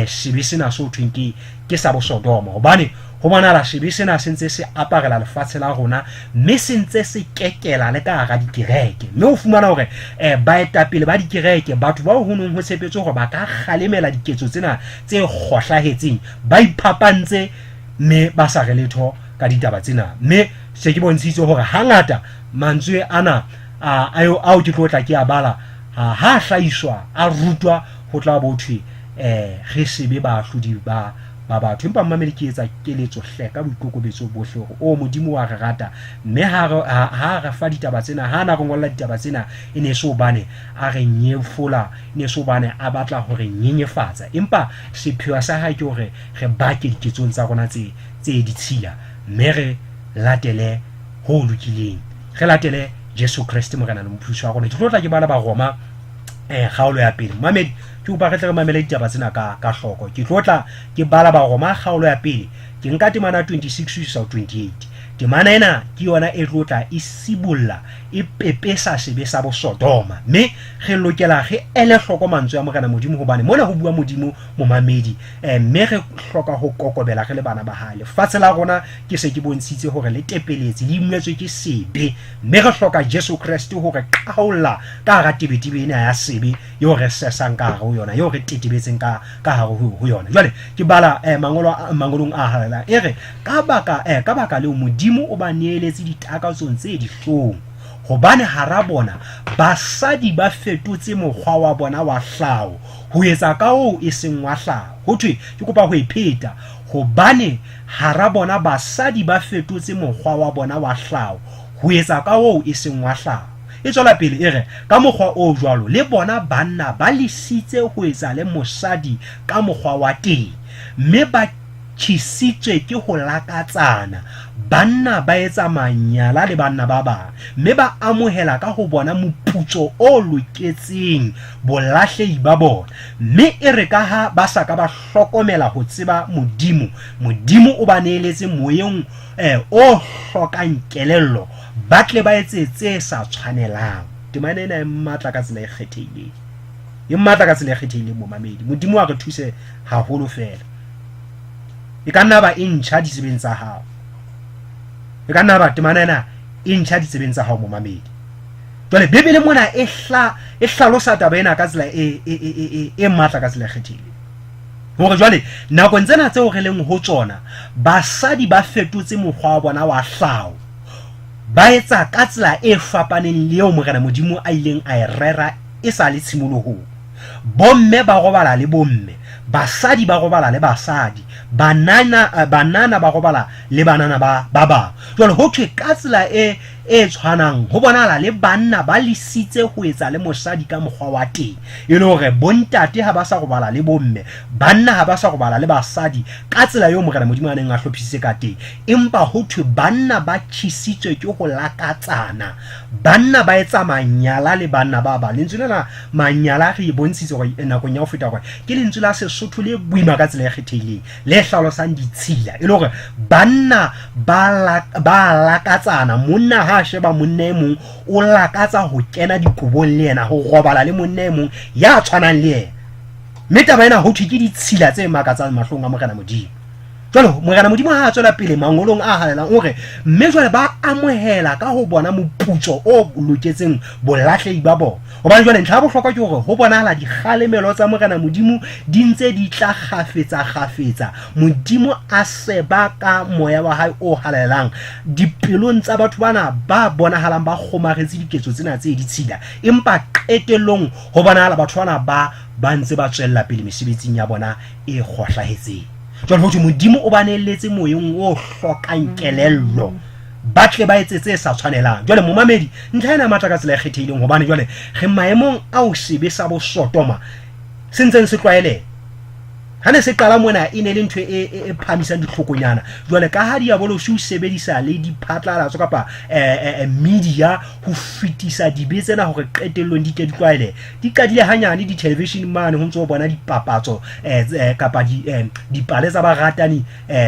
[SPEAKER 1] sebe sena so thweng ke sa bosodoma, hobane ho bonahala sebe sena sentse se aparela lefatshe la rona mme sentse se kekela le ka hara dikereke. mme o fumana hore baetapele ba dikereke, batho ba ho nong ho tshepetse hore ba ka kgalemela diketso tsena tse kgohlahetseng, ba iphapantse mme ba sa re letho ka ditaba tsena. mme se ke bontshitse hore hangata mantswe ana ao ke tlo tla ke a bala ha hlahiswa a rutwa ho tla bothwe re sebe baahlodi ba batho. empa mmamedi ke etsa keletso hle ka boikokobetso bohle hore o modimo wa re rata, mme ha re fa ditaba tsena, ha na re ngolla ditaba tsena e ne so bane a re nyefola, e ne so bane a batla hore nyenyefatsa. empa sepheo sa hae ke hore re bake diketsong tsa rona tse ditshila mme re latele ho lokileng, re latele Jesu Kriste morena le mophusi wa rona. Ke tlo tla ke bala ba Roma kgaolo ya pele. Mmamedi ke o re tle re mamele ditaba tsena ka hloko. Ke tlo tla ke bala ba Roma kgaolo ya pele, ke nka temana 26 isa 28. temana ena ke yona e tlo tla e sibulla e pepesa sebe sa bosodoma. mme re lokela re ele hloko mantswe a morena modimo hobane mona ho bua modimo momamedi, mme re hloka ho kokobela re le bana ba hae. Lefatshe la rona ke se ke bontshitse hore le tepeletse le imetswe ke sebe, mme re hloka Jesu Kriste hore qaolla ka hara tebetebe ena ya sebe yo re sesang ka hare ho yona, yo re tetebetseng ka hare ho yona. Jwale ke bala mangolong a halelang e re ka baka leo modimo o ba neeletse ditakatsong tse dihlong, hobane hara bona basadi ba fetotse mokgwa wa bona wa hlaho ho etsa ka o e seng wa hlaho. Ho thwe ke kopa ho ipheta, hobane hara bona basadi ba fetotse mokgwa wa bona wa hlaho ho etsa ka o e seng wa hlaho. E tswela pele e re ka mokgwa o jwalo le bona banna ba lisitse ho etsa le mosadi ka mokgwa wa teng, mme ba tjhisitswe ke ho lakatsana. Banna ba etsa manyala le banna ba bang, mme ba amohela ka ho bona moputso o loketseng bolahlehi ba bona. mme e re ka ha ba sa ka ba hlokomela ho tseba modimo o ba neeletse moyeng o hlokang kelello, ba tle ba etse tse sa tshwanelang. temana ena e matla ka tsela e kgethehileng, momamedi. modimo a re thuse haholo fela. E ka nna ba e ntjha ditsebeng tsa hao, e ka nna ba temana ena e ntjha ditsebeng tsa hao momamedi. Jwale Bebele mona e hlalosa taba ena ka tsela e matla ka tsela e kgethehileng, hore jwale nakong tsena tseo re leng ho tsona basadi ba fetotse mokgwa wa bona wa hlaho, ba etsa ka tsela e fapaneng le eo morena modimo a ileng a e rera e sa le tshimolohong. Bomme ba robala le bomme, basadi ba robala le basadi, banana ba robala le banana ba bang. Jwale ho thwe ka tsela e tshwanang ho bonahala le banna ba lisitse ho etsa le mosadi ka mokgwa wa teng, e le hore bontate ha ba sa robala le bomme, banna ha ba sa robala le basadi ka tsela eo Morena Modimo a neng a hlophisitse ka teng. Empa ho thwe banna ba tjhisitswe ke ho lakatsana, banna ba etsa manyala le banna ba bang. Lentswe lena manyala re bontshitse hore nakong ya ho feta hore ke lentswe la Sesotho le boima ka tsela e kgethehileng, le hlalosang ditshila, e le hore banna ba lakatsana. Monna ha sheba monna e mong o lakatsa ho kena dikobong le yena, ho robala le monna e mong ya tshwanang le yena, mme taba ena ho thwe ke ditshila tse makatsang mahlong a Morena Modimo. Jwale Morena Modimo ha a tswela pele mangolong a halelang hore mme jwale ba amohela ka ho bona moputso o loketseng bolahlehi ba bona. Hobane jwale ntlha ya bohlokwa ke hore ho bonahala dikgalemelo tsa Morena Modimo di ntse di tla kgafetsa, Modimo a seba ka moya wa hae o halelang dipelong tsa batho bana ba bonahalang ba kgomaretse diketso tsena tse ditshila, empa qetellong ho bonahala batho bana ba ntse ba tswella pele mesebetsing ya bona e kgohlahetseng. Jwale ho thwe Modimo o banelletse moyeng o hlokang kelello, ba tle ba etse tse sa tshwanelang. Jwale momamedi, ntlha ena matla ka tsela e kgethehileng hobane jwale re maemong ao sebe sa bo Sodoma se ntseng se tlwaele. Ha ne se qala mona e ne le ntho e phamisang dihlokonyana. Jwale ka ha diabolosi o sebedisa le diphatlalatso kapa media ho fitisa dibe tsena hore qetellong di ke di tlwaele, di qadile hanyane di television mane ho ntse ho bona dipapatso kapa dipale tsa baratani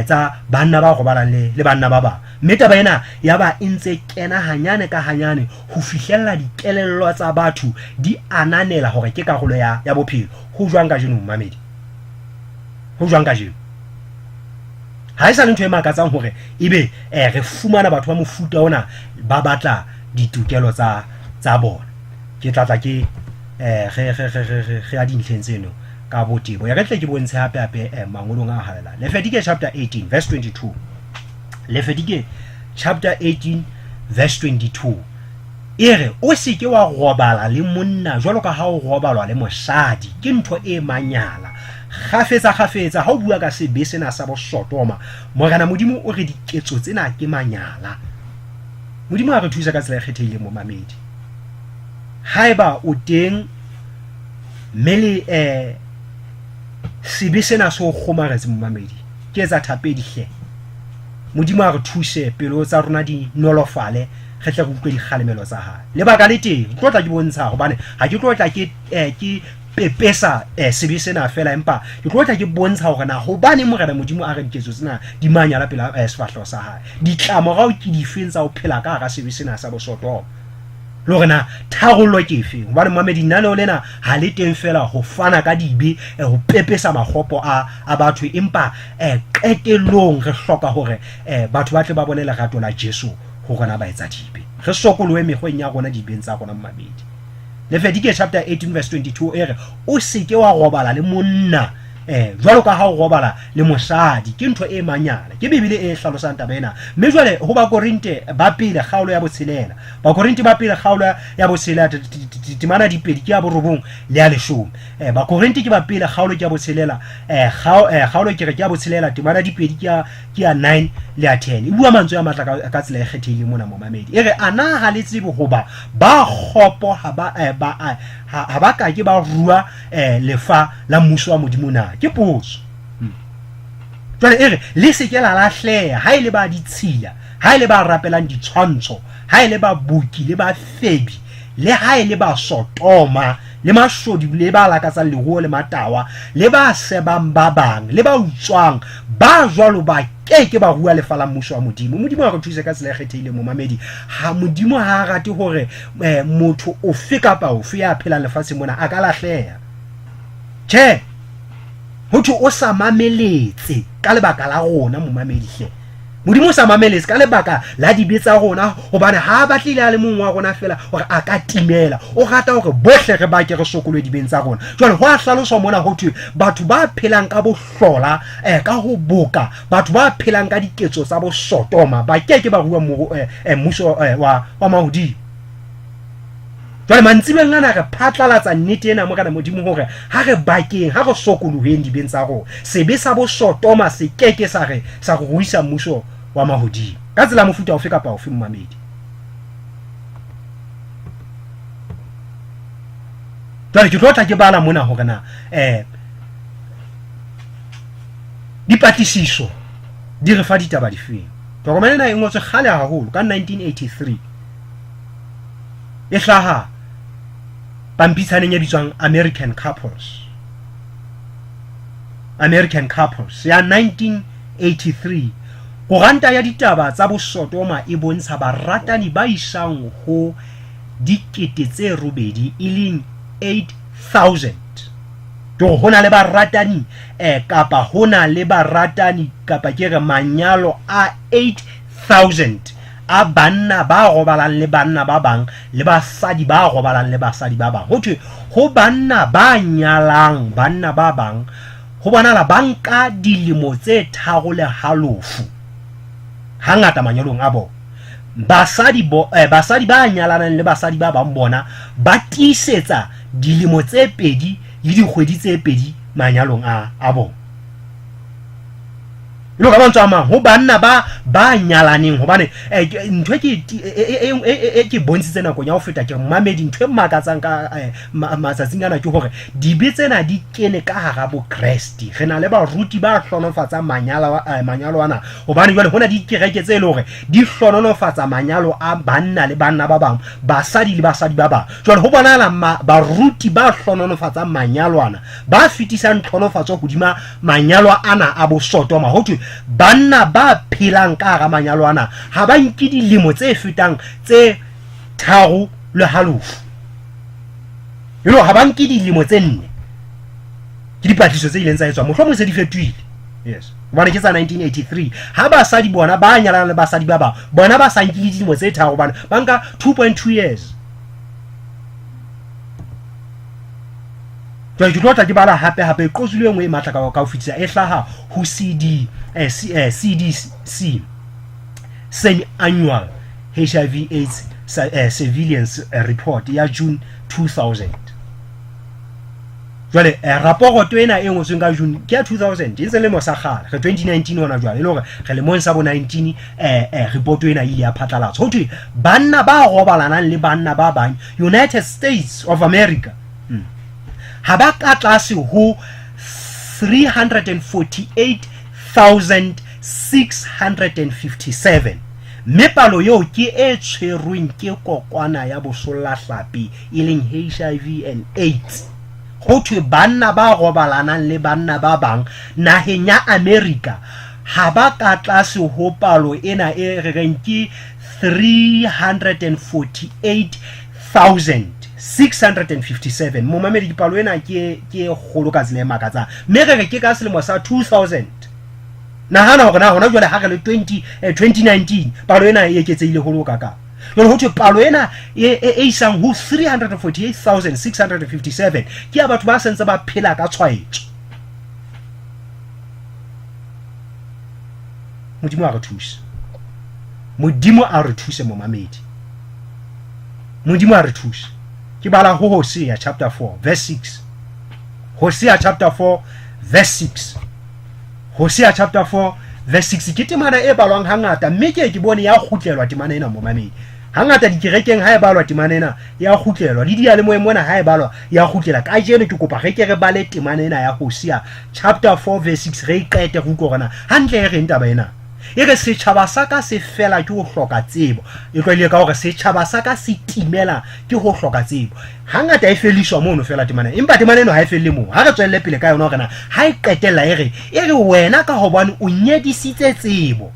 [SPEAKER 1] tsa banna ba robalang le banna ba bang. Mme taba ena ya ba e ntse kena hanyane ka hanyane ho fihlella dikelello tsa batho di ananela hore ke karolo ya bophelo. Ho jwang ka jeno mmamedi, ho jwang ka jeno ha e sa le ntho e makatsang hore ebe re fumana batho ba mofuta ona ba batla ditokelo tsa bona. Ke tlatla ke re a dintlheng tseno ka botebo ya ka tle ke bontshe hape mangolong a halelang. Lefedike chapter 18 verse 22, Lefedike chapter 18 verse 22 e re o se ke wa robala le monna jwalo ka ha o robalwa le mosadi, ke ntho e manyala. Kgafetsa ha o bua ka sebe sena sa bo Sodoma, Morena Modimo o re diketso tsena ke manyala. Modimo a re thusa ka tsela e kgethehileng mo mamedi. Haeba o teng mele sebe sena so kgomaretse mo mamedi, ke etsa thapedi hle. Modimo a re thuse pelo tsa rona di nolofale, re tle go utlwe dikgalemelo tsa hae. Lebaka le teng ke tlotla ke bontsha hobane ha ke tlotla ke pepesa sebe sena fela, empa ke tlotla ke bontsha hore na hobane Morena Modimo a re diketso tsena di manyala pela sefahleho sa hae. Ditlamorao ke dife tsa ho phela ka hara sebe sena sa bo Sodoma, le hore na tharollo ke efe? Hobane mamedi naleo lena ha le teng fela ho fana ka dibe ho pepesa makgopo a batho, empa qetellong re hloka hore batho ba tle ba bone lerato la Jesu ho rona ba etsa dibe, re sokolohe mekgweng ya rona dibeng tsa rona mamedi. Lefedike chapter 18 verse 22 e re o se ke wa robala le monna jwalo ka ha o robala le mosadi, ke ntho e manyala. Ke Bibele e hlalosang taba ena. Mme jwale ho ba Korinte ba pele kgaolo ya botshelela, ba Korinte ba pele kgaolo ya botshelela temana dipedi ke ya borobong le ya 10. Ba Korinte ke ba pele kgaolo ke ya botshelela kgaolo ke re ke ya botshelela temana dipedi ke ya 9 le ya 10. E bua mantswe a matla ka tsela e kgethehileng mona mo mamedi. E re ana ha le tsebe hoba ba khopo ha ba ka ke ba rua lefa la mmuso wa Modimo na ke potso. Jwale e re le se ke la lahleha ha ile ba ditshila, ha ile ba rapelang ditshwantsho, ha ile ba buki le ba febi, le ha ile ba Sodoma le mashodi le ba lakatsang leruo le matawa, le ba sebang ba bang, le ba utswang, ba jwalo ba ke ba rua lefa la mmuso wa Modimo. Modimo a re thuse ka tsela e kgethehileng mo mamedi. Ha Modimo ha rate hore motho o fe kapa o fe ya phelang lefatsheng mona a ka lahleha. Tjhe, ho thwe o sa mameletse ka lebaka la rona mo mamedi hle. Modimo o sa mameletse ka lebaka la dibe tsa rona, hobane ha batlile a le mong wa rona fela hore a ka timela, o rata hore bohle re ba ke re sokolwe dibeng tsa rona. Jwale ho a hlaloswa mona ho thwe batho ba phelang ka bohlola ka ho boka, batho ba phelang ka diketso tsa bo Sodoma ba ke ba rua mmuso wa mahodimo. jwale mantsibeng ana re phatlalatsa nnete ena mo kana modimo hore ha re bakeng ha go sokoloheng dibeng tsa go sebe sa bo Sodoma se keke sa go ruisa mmuso wa mahodimo ka tsela mofuta ofe kapa ofe mmamedi. Jwale ke tlotla ke bala mona hore na dipatlisiso di re fa ditaba difeng. Tokomane ena e ngotswe kgale haholo ka 1983 e hlaha pampitshaneng e bitswang American Couples ya 1983. Koranta ya ditaba tsa bo Sodoma e bontsha baratani ba isang ho dikete tse robedi e leng 8,000. To hona le baratani kapa hona le baratani kapa ke re manyalo a 8,000 a banna ba robalang le banna ba bang le basadi ba robalang le basadi ba bang. Ho thwe ho banna ba nyalang banna ba bang ho bonahala banka dilemo tse 3 le halofo hangata manyalong a bona. Basadi ba nyalanang le basadi ba bang bona ba tiisetsa dilemo tse 2 le dikgwedi tse 2 manyalong a bona. Lo ka bantswa mang ho banna ba nyalaneng hobane ntwe ke bontshitse nako ya ho feta ke mmamedi ntwe makatsang ka matsatsing ana ke hore dibe tsena di kene ka hara bo Kriste. Re na le ba ruti ba hlonofatsa manyalo ana hobane jwale hona di kereke tse le hore di hlonofatsa manyalo a banna le banna ba bang, basadi le basadi ba bang. Jwale ho bonahala ba ruti ba hlonofatsa manyalo ana ba fitisang hlonofatso hodima manyalo ana a bo Sodoma. Ho thwe banna ba phelang ka hara manyalo ana ha ba nke dilemo tse fetang tse 3 le halofo. Ha ba nke dilemo tse 4. Ke dipatliso tse ileng tsa etswa mohlomong se di fetohile. Yes, hobane ke tsa 1983 ha basadi bona ba nyalana le basadi ba bang bona ba sa nke dilemo tse 3 hobane ba nka 2.2 years. Jwale ke tlotla ke bala hape e qosile engwe e matla ka ho fitisa e hlaha ho CDC semi-annual HIV/AIDS surveillance report ya June 2000. Jwale raporoto ena e ngotsweng ka June ke ya 2000 e selemo sa kgale re 2019 hona jwale le hore re le mo sa bo 19 report ena ile ya phatlalatswa. Ho thwe banna ba robalanang le banna ba bang United States of America ha ba ka tlase ho 348,657. Mme palo eo ke e tshwerweng ke kokwana ya bosollahlapi e leng HIV and AIDS. Ho thwe banna ba robalanang le banna ba bang naheng ya America ha ba ka tlase ho palo ena e reng ke 348,657. Mo mamedi dipalo ena ke kgolo ka tsela e makatsang. Mme re ke ka selemo sa 2000. Nahana hore na hona jwale ha re le 2019 palo ena e eketsehile ho lokaka. Jwale ho thwe palo ena e isang ho 348,657 ke ya batho ba sentse ba phela ka tshwaetso. Modimo a re thuse. Modimo a re thuse mo mamedi. Modimo a re thuse. Ke bala ho Hosea chapter 4 verse 6. Hosea chapter 4 verse 6. Hosea chapter 4 verse 6 ke temana e balwang hangata mme ke bone ya kgutlelwa temana ena mo mamedi. Hangata dikerekeng ha e balwa temana ena ya kgutlelwa le dia le moemona ha e balwa ya kgutlela. Ka jeno ke kopa re ke re bale temana ena ya Hosea chapter 4 verse 6 re iqete go utlwa hantle e re ntaba ena. E re setjhaba sa ka se fela ke ho hloka tsebo. E tlwaile ka hore setjhaba sa ka se timela ke ho hloka tsebo. Hangata e feliswa mono fela temana. Empa temana eno ha e felle moo. Ha re tswelle pele ka yona hore na ha e qetella e re wena ka hobane o nyedisitse tsebo.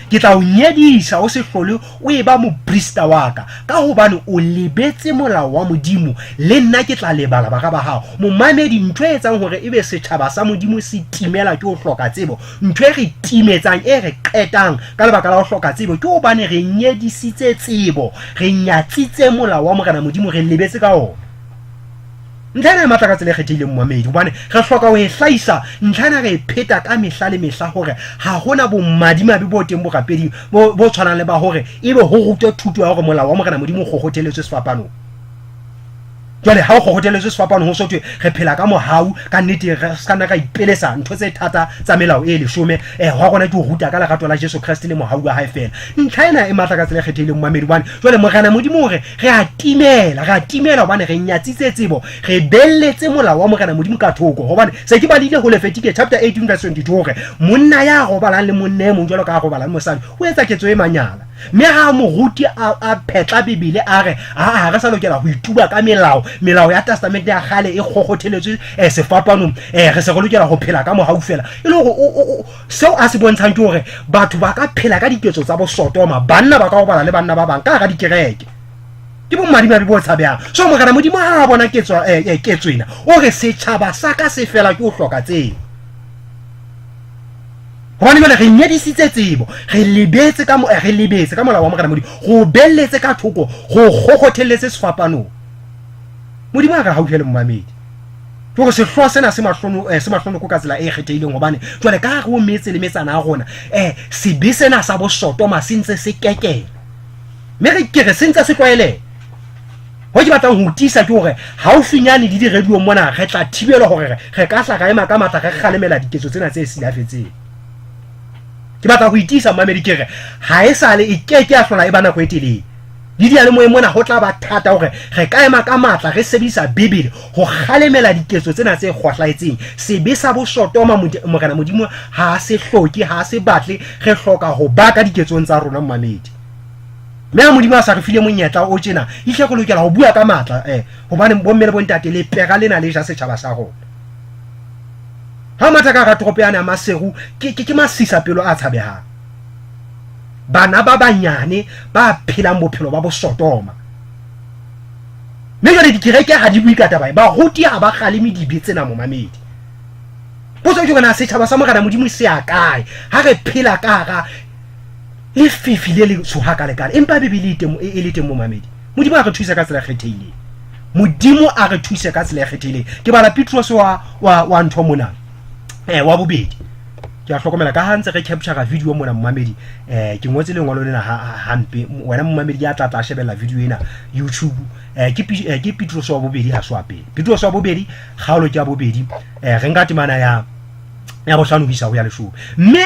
[SPEAKER 1] Ke tla o nyedisa o se hlole o e ba moprista wa ka hobane o lebetse molao wa modimo le nna ke tla lebala ba ka ba hao. Momamedi ntwe etsang hore ebe setjhaba sa modimo se timela ke ho hloka tsebo. Ntwe re timetsang e re qetang ka lebaka la ho hloka tsebo ke hobane re nyedisitse tsebo, re nyatsitse molao wa morena modimo re lebetse ka ona. Ntlhana e matla ka tsela e kgethehileng mmamedi hobane re hloka ho e hlahisa ntlhana re e pheta ka mehla le mehla hore ha hona bomadimabe bo teng bo rapedi bo tshwanang le ba hore ebe ho rutwa thuto ya hore molao wa morena modimo o kgokgotheletswe sefapanong. jwale ha o kgokgoteletswe sefapano ho sotwe re phela ka mohau ka nnete re ska nna ka ipelesa ntho tse thata tsa melao e 10 hwa gona ke o ruta ka lerato la Jesu Kriste le mohau wa hae fela ntlha ena e matla ka tsela kgethile mmamedi bane jwale Morena Modimo hore re a timela hobane re nyatsitse tsebo re belletse molao wa Morena Modimo ka thoko hobane se ke balile ho Lefetike chapter 18 verse 22 hore monna ya robalang le monne mo jwalo ka robalang mosadi o etsa ketso e manyala mme ha moruti a phetla Bibele a re re sa lokela ho ituba ka melao ya testament ya khale e kgokgotheletswe sefapanong re se go lokela ho phela ka mohau fela e le hore seo a se bontshang ke hore batho ba ka phela ka diketso tsa bo Sodoma banna ba ka obala le banna ba bang ka ga dikereke ke bo madimabe bo tshabang so Morena Modimo ha a bona ketso ena o re setjhaba sa ka se fela ke o hloka tseo hobane jwale re nyedisitse tsebo re lebetse ka molao wa Morena Modimo go belletse ka thoko go kgokgothelletse sefapanong Modimo a ka hauhele mmamedi tlo se hlo sena se mahlono ko ka tsela e kgethileng hobane jwale ka re o metse le metsana a rona se be sena sa bo Sodoma sentse se kekela mme re ke re sentse se tlwaele ho ke batlang ho tisa ke hore ha o finyane di radio mona re tla thibela hore re ka hla ga ema ka matla re kgalemela diketso tsena tse silafetseng ke batla go itisa mmamedi ke re ha e sale e keke a hlola e bana go eteleng di le moe mona ho tla ba thata hore re ka ema ka matla re sebedisa Bibele ho kgalemela diketso tsena tse kgwahlaetseng se be sa bo Sodoma Morena Modimo ha se hloki ha se batle re hloka ho baka diketsong tsa rona mmamedi mme Modimo a sa re file monyetla o tjena e hle go lokela ho bua ka matla hobane bomme le bontate le pega lena le ja setjhaba sa rona ha mata ka trope yana maseru ke masisa pelo a tshabehang bana ba banyane ba phelang bophelo ba bo Sodoma mme jwale dikereke ha di bui ka taba ba ruti ha ba kgalemi dibetsena mo mamedi potso ke bona setjhaba sa Morena Modimo se a kae ha re phela ka ga le fifile le tsoha ka lekala empa Bibele e le teng mo mamedi Modimo a re thusa ka tsela kgethileng Modimo a re thusa ka tsela kgethileng ke bala Petrus wa ntho mona wa bobedi ke a hlokomela ka ha ntse re capture video mona mmamedi ke ngotse le ngolo lena hampe wena mmamedi ya tla shebella video ena YouTube ke Petrus wa bobedi ha swape Petrus wa bobedi kgaolo ke ya bobedi re nka temana ya bohlano ho isa ho ya lesho mme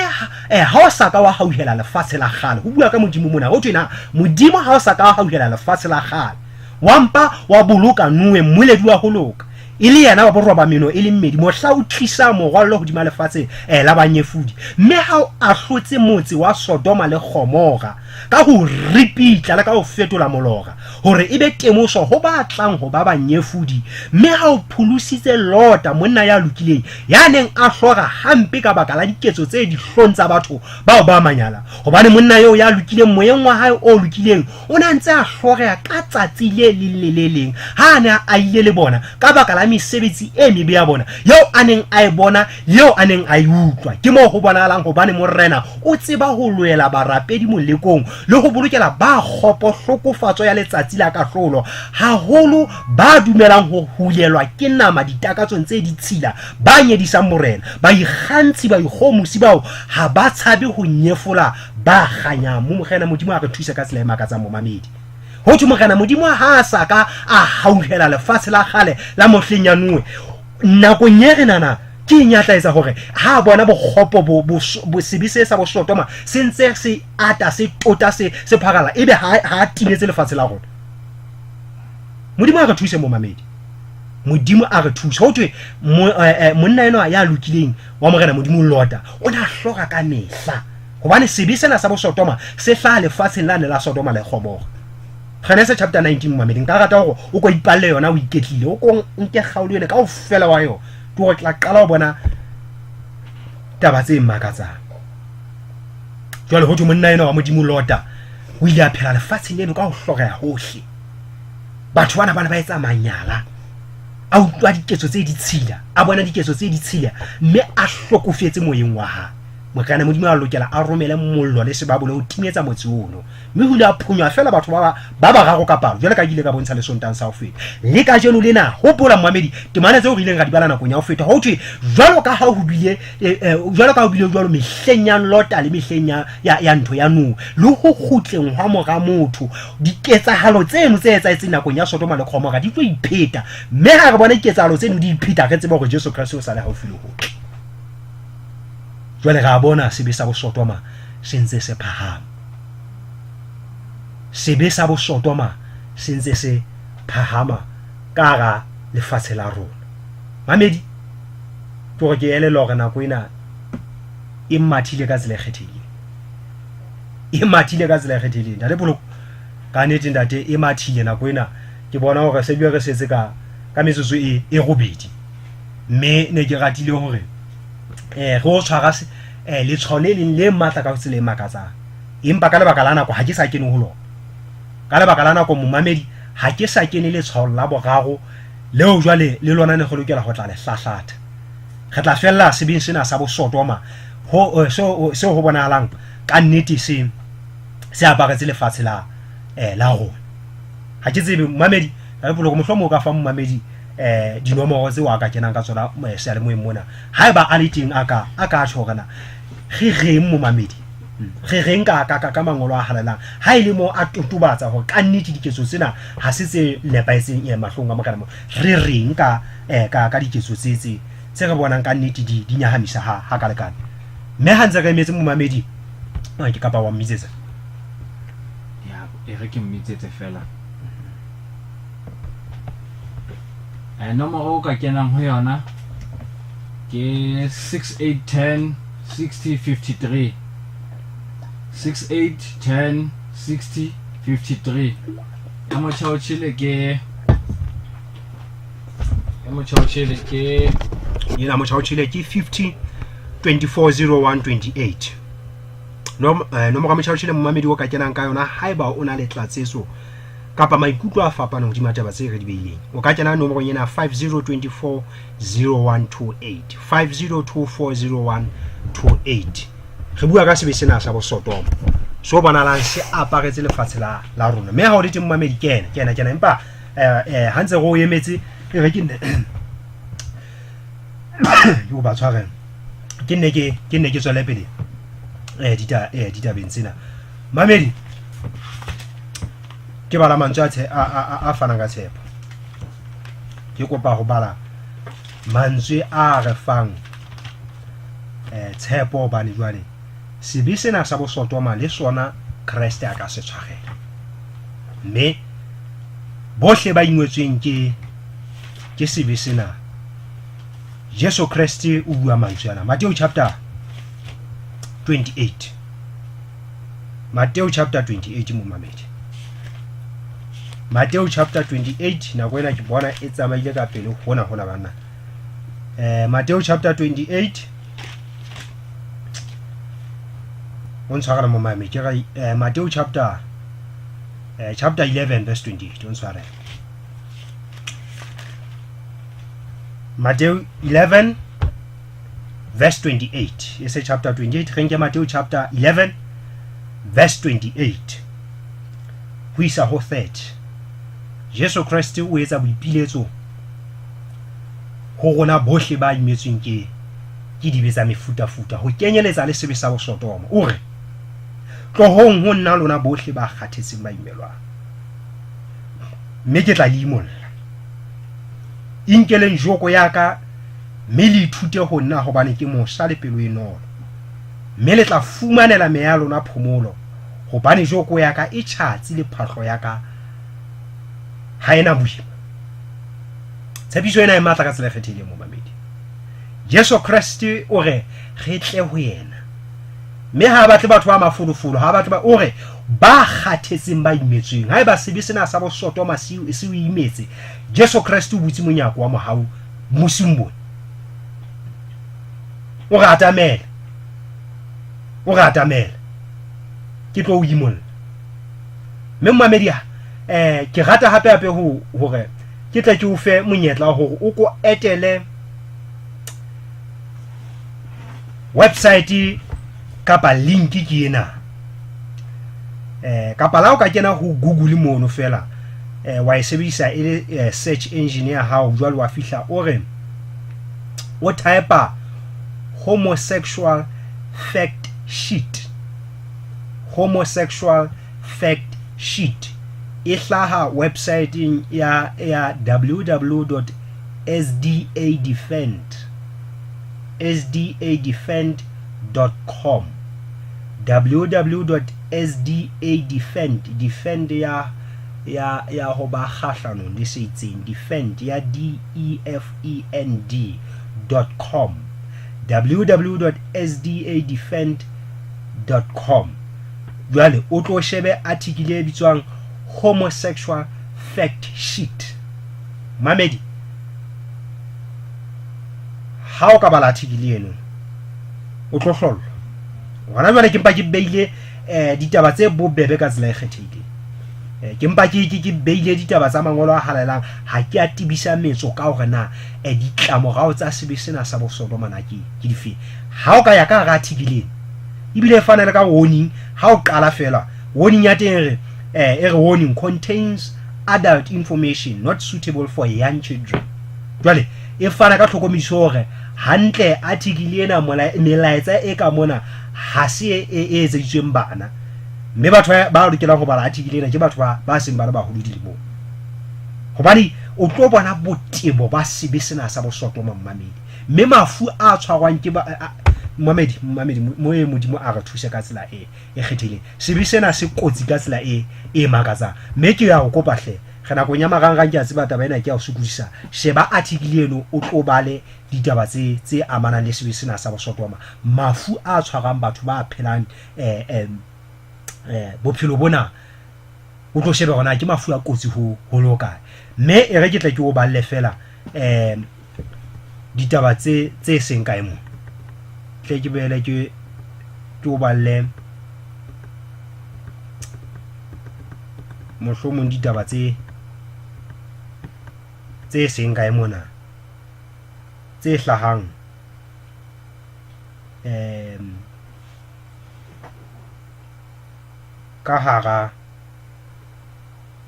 [SPEAKER 1] ha o saka wa hauhela lefatshe la kgale ho bua ka Modimo mona ho tjena Modimo ha o saka wa hauhela lefatshe la kgale wampa wa boloka nuwe mmoledi wa holoka ile yana wa borwa ba meno ile mmedi mo hla o tlisa morwallo hodima lefatshe la banyefudi mme ha a hlotse motse wa Sodoma le Gomora ka ho repeat la ka ho fetola molora hore ebe temoso ho batlang ho ba banyefudi mme ha o phulusitse Lota monna ya lokileng ya neng a hlora hampe ka baka la diketso tse di hlontsa batho bao ba manyala hobane monna eo ya lokileng moyeng wa hae o lokileng o na ntse a hlora ka tsatsi le leleleng ha ne a ile le bona ka baka la mesebetsi e mebe ya bona yeo a neng a e bona yeo a neng a e utlwa ke mo ho bonahalang hobane Morena o tseba ho lwela barapedi molekong le ho bolokela ba khopo hlokofatso ya letsatsi la kahlolo haholo ba dumelang ho hulelwa ke nama ditakatsong tse ditshila ba nyedisang Morena ba ikgantsi ba ikgomusi bao ha ba tshabe ho nyefola ba ganya mo Morena Modimo a re thusa ka tsela e makatsang mo mamedi ho tsho Morena Modimo ha saka a hauhela lefatshe la kgale la mohleng ya nuwe nako nyerenana ke nyatlaetsa hore ha bona bokgopo bo sebise sa bo Sodoma sentse se ata se tota se phagala ebe ha timetse lefatshe la rona Modimo a re thuse mo mamedi Modimo a re thuse ho thwe monna eno ya lokileng wa Morena Modimo Lota o na hloka ka mehla hobane sebisena sa bo Sodoma se hla lefatshe la ne la Sodoma le Gomora Genesis chapter 19 mamedi nka rata hore o go ipalle yona o iketlile o ko nke kgaolo ene ka o fela wa yo to tla qala ho bona taba tse makatsang jwale ho thwe monna ena wa Modimo Lota o ile a phela lefatshe leno ka ho hloka ya hohle batho bana ba etsa manyala a utlwa diketso tse ditshila a bona diketso tse ditshila mme a hlokofetse moyeng wa ha Morena Modimo a lokela a romele mollo le sebabo le ho timetsa motse ono, mme ho ile a phunywa fela batho ba bararo ka palo jwale ka ile ka bontsha le sontang sa ho feta le ka jeno lena hopola Mohamedi temana tseo re ileng ra di bala nakong ya ho feta ho thwe jwalo ka ha ho bile jwalo mehleng ya Lota le mehleng ya ntho ya Nuhu le ho kgutleng hwa mora motho diketsahalo tseno tse etsahetseng nakong ya Sodoma le Gomora di tlo ipheta, mme ha re bona diketsahalo tseno di ipheta re tseba hore Jesu Kriste o sa le haufi le ho jwale ra bona sebe sa bo Sodoma sentse se phahama, sebe sa bo Sodoma sentse se phahama ka ga lefatshe la rona. Mamedi tlo ke elelo gore nako ena e mathile ka tsela e kgethileng ntate Poloko ka nnete ntate e mathile nako ena ke bona hore se bile re setse ka metsotso e robedi, mme ne ke ratile hore re o tshwara le tshone le matla ka tsela e makatsang, empa ka lebaka la nako ha ke sa kene ho lona, ka lebaka la nako momamedi ha ke sa kene le tshwao la boraro leo jwale le lona ne go lokela go tla le hlahlatha. Re tla fella sebeng sena sa bo Sodoma ho so ho bonahalang ka nnete se aparetse lefatshe la rona. Ha ke tsebe momamedi ka Poloko mohlomong o ka fa momamedi dinomoro tse wa ka kenang ka tsona se le moeng mona haeba a le teng aka tjho gana re reng momamedi re reng ka mangolo a halelang ha ile mo a totobatsa ho ka nnete diketso tsena ha se tse nepaetseng mahlong a mokana mo re reng ka diketso tse re bonang ka nnete di nyahamisa ha ka lekana, mme ha ntse re emetse momamedi ke kapa wa mmitsetsa
[SPEAKER 2] ya re ke mmitsetse fela nomoro o ka kenang ho yona ke 6810 60 53 6810 60 53 ya mochaochile ke
[SPEAKER 1] ina mochaochile ke 50 240128 nomoro mochaochile momamedi o ka kenang ka yona haeba o na le tlatsetso kapa maikutlo a fapana hodima taba tse re di beileng. O ka kena nomorong ena 5024 0128 5024 0128. Re bua ka sebe sena sa bo Sodoma so bonalang se aparetse lefatshe la rona, mme ha o le teng momamedi kena empa ha ntse go emetse re ke nne yo ba tshwareng ke nne ke tswele pele ditabeng tsena mamedi ke bala mantswe a fanang ka tshepo. Ke kopa ho bala mantswe a re fang tshepo bane jwale sebe sena sa bo Sodoma le sona Kriste a ka se tshwarela, mme bohle ba ingwetsweng ke sebe sena Jesu Kriste o bua mantswe ana Matthew chapter 28 momamedi Matthew chapter 28 na kwena ke bona e tsamaile ka pele hona bana Matthew chapter 28 on tshwara momamedi ke ga Matthew chapter 11 verse 28 on tshwara Matthew 11 verse 28 is a chapter 28 re nke Matthew chapter 11 verse 28 ho isa ho 30. Jesu Kriste o etsa boipiletso ho rona bohle ba imetsweng ke dibe tsa mefuta ho kenyeletsa le sebe sa bo Sodoma. O re tlohong ho nna lona bohle ba kgathetseng ba imelwang, mme ke tla le imolla. Inkeleng joko ya ka mme le ithute ho nna hobane ke mosa le pelo e nolo, mme le tla fumanela meya lona phomolo hobane joko ya ka e tjhatsi le phahlo ya ka ha ena boima. Tshepiso ena e matla ka tsela e kgethileng momamedi. Jesu Kriste o re re tle ho yena, mme ha batle batho ba mafolofolo, ha batle ba o re ba kgathetseng ba imetsweng. Ha eba sebe sena sa bo Sodoma se o imetse, Jesu Kriste o butse monyako wa mohau mosimbone. O re atamela ke tlo o imolla. Mme momamedi ke rata hape hore ke tla ke o fe monyetla hore o ko etele website kapa link ke ena kapa la o ka kena ho Google mono fela wa e sebedisa e search engine ya hao jwale wa fihla o re o type homosexual fact sheet e hlaha website ya www.sdadefend.com www.sdadefend ya ho ba kgahlano le se itseng defend ya defend.com www.sdadefend.com jwale o tlo shebe article e bitswang homosexual fact sheet mamedi ha o ka bala article eno o tlo hlolla hona jwale ke mpa ke beile ditaba tse bobebe ka tsela e kgethehileng ke mpa ke beile ditaba tsa mangolo a halelang ha ke atibisa metso ka hore na ditlamorao tsa sebe sena sa bosodoma na ke dife ha o ka ya ka article ibile e fana le ka warning ha o qala fela warning ya teng re warning contains adult information not suitable for young children jwale e fana ka tlhokomediso hore hantle article ena melaetsa e ka mona ha se e etseditsweng bana mme batho ba lokelang ho bala article ena ke batho ba seng ba le baholo dilemo hobane o tlo bona botebo ba sebe sena sa bosodoma mmamedi mme mafu a tshwarwang ke mamedi moye modimo a re thusa ka tsela e kgethileng sebe sena se kotsi ka tsela e makatsang mme ke ya go kopa hle re na go nya marangrang ke a tseba taba ena ke ya go sukudisa sheba article eno o tlo bale ditaba tse amanang le sebe sena sa bosodoma mafu a tshwarang batho ba phelang bophelo bona o tlo shebe gona ke mafu a kotsi ho loka mme e re ke tla ke o balle fela ditaba tse seng kae mo tle ke bele ke o balle mohlomong ditaba tse seng kae mona tse hlahang ka hara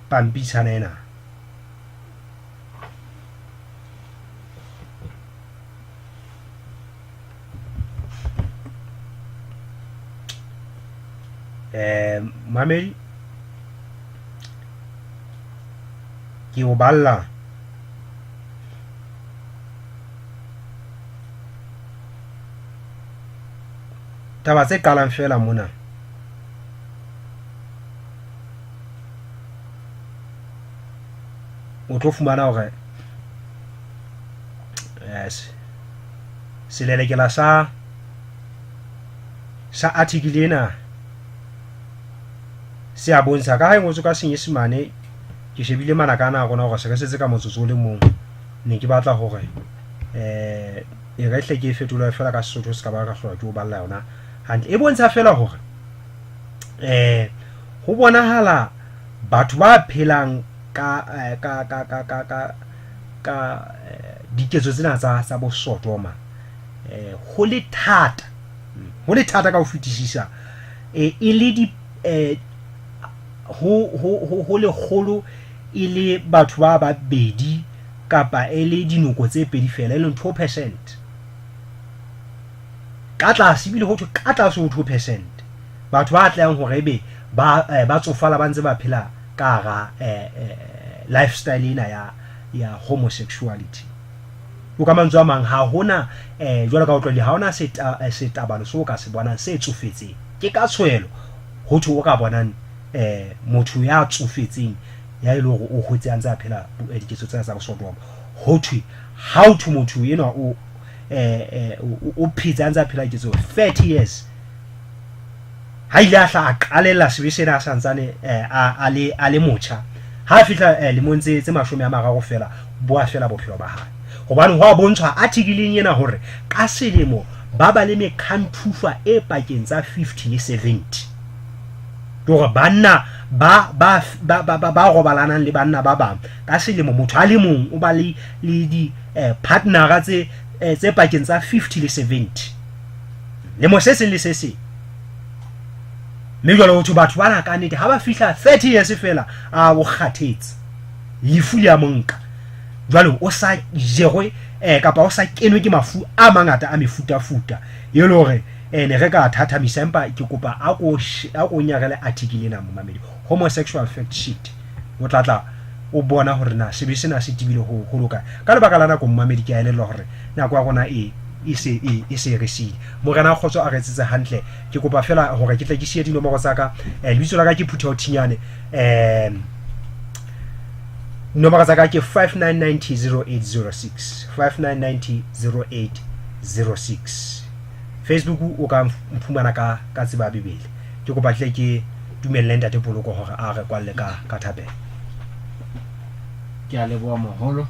[SPEAKER 1] pampitshana ena mamedi ke o balla taba tse qalang fela mona o tlo fumana hore selelekela sa article ena se a bontsha ka ha ngotso ka senyesemane ke shebile manakana a rona hore se ka setse ka motsotso le mong ne ke batla hore e re hle ke fetola fela ka Sesotho se ka ba ka hlola ke o balla yona hantle e bontsha fela hore ho bonahala batho ba phelang ka diketso tsena tsa bosodoma ho le thata ka ho fetisisa e le di ho le kgolo e le batho ba babedi kapa e le dinoko tse pedi fela e leng 2% ka tlase bile ho ka tlase ho 2% batho ba tlang hore ebe ba tsofala ba ntse ba phela ka ga lifestyle ena ya homosexuality o ka mantswe a mang ha hona jwalo ka o tlole ha hona setabano so ka se bonang se tsofetseng ke ka tshwelo ho thwe o ka bonang motho ya tsofetseng ya ile hore o hotse a ntse a phela diketso tsa bosodoma ho thwe ha o thwe motho ena o phitsa a ntse a phela diketso 30 years ha ile a hla a qalela sebe sena a santsane a le motjha ha fihla le montse tse 30 fela boa fela bophelo ba hae hobane ho a bontshwa article ena hore ka selemo ba ba le mekhantufa e pakeng tsa 50 le 70 tore banna ba robalanang le banna ba bang ka selemo motho a le mong o ba le di partnera tse pakeng tsa 50 le 70 le mo se seng le se seng mme jwale ho batho bana ka nnete ha ba fihla 30 years fela a bo kgathetse lefu le a monka jwale o sa jerwe kapa o sa kenwe ke mafu a mangata a mefutafuta e le hore ne re ka thathamisa empa ke kopa a ko nyarele article ena mo mamedi homosexual fact sheet o tlatla o bona hore na sebe sena se tibile ho loka ka lebaka la nako mmamedi ke a elellwa hore nako ya gona e se re sile morena Khotso a re tsetse hantle ke kopa fela hore ke tle ke sie dinomoro tsa ka lebitso la ka ke Phutho Thinyane nomoro tsa ka ke 59900806 59900806 Facebook o ka mphumana ka tseba bibele ke kopa tle ke dumelle ntate Poloko hore a re kwalle ka thapelo
[SPEAKER 2] ke a leboha moholo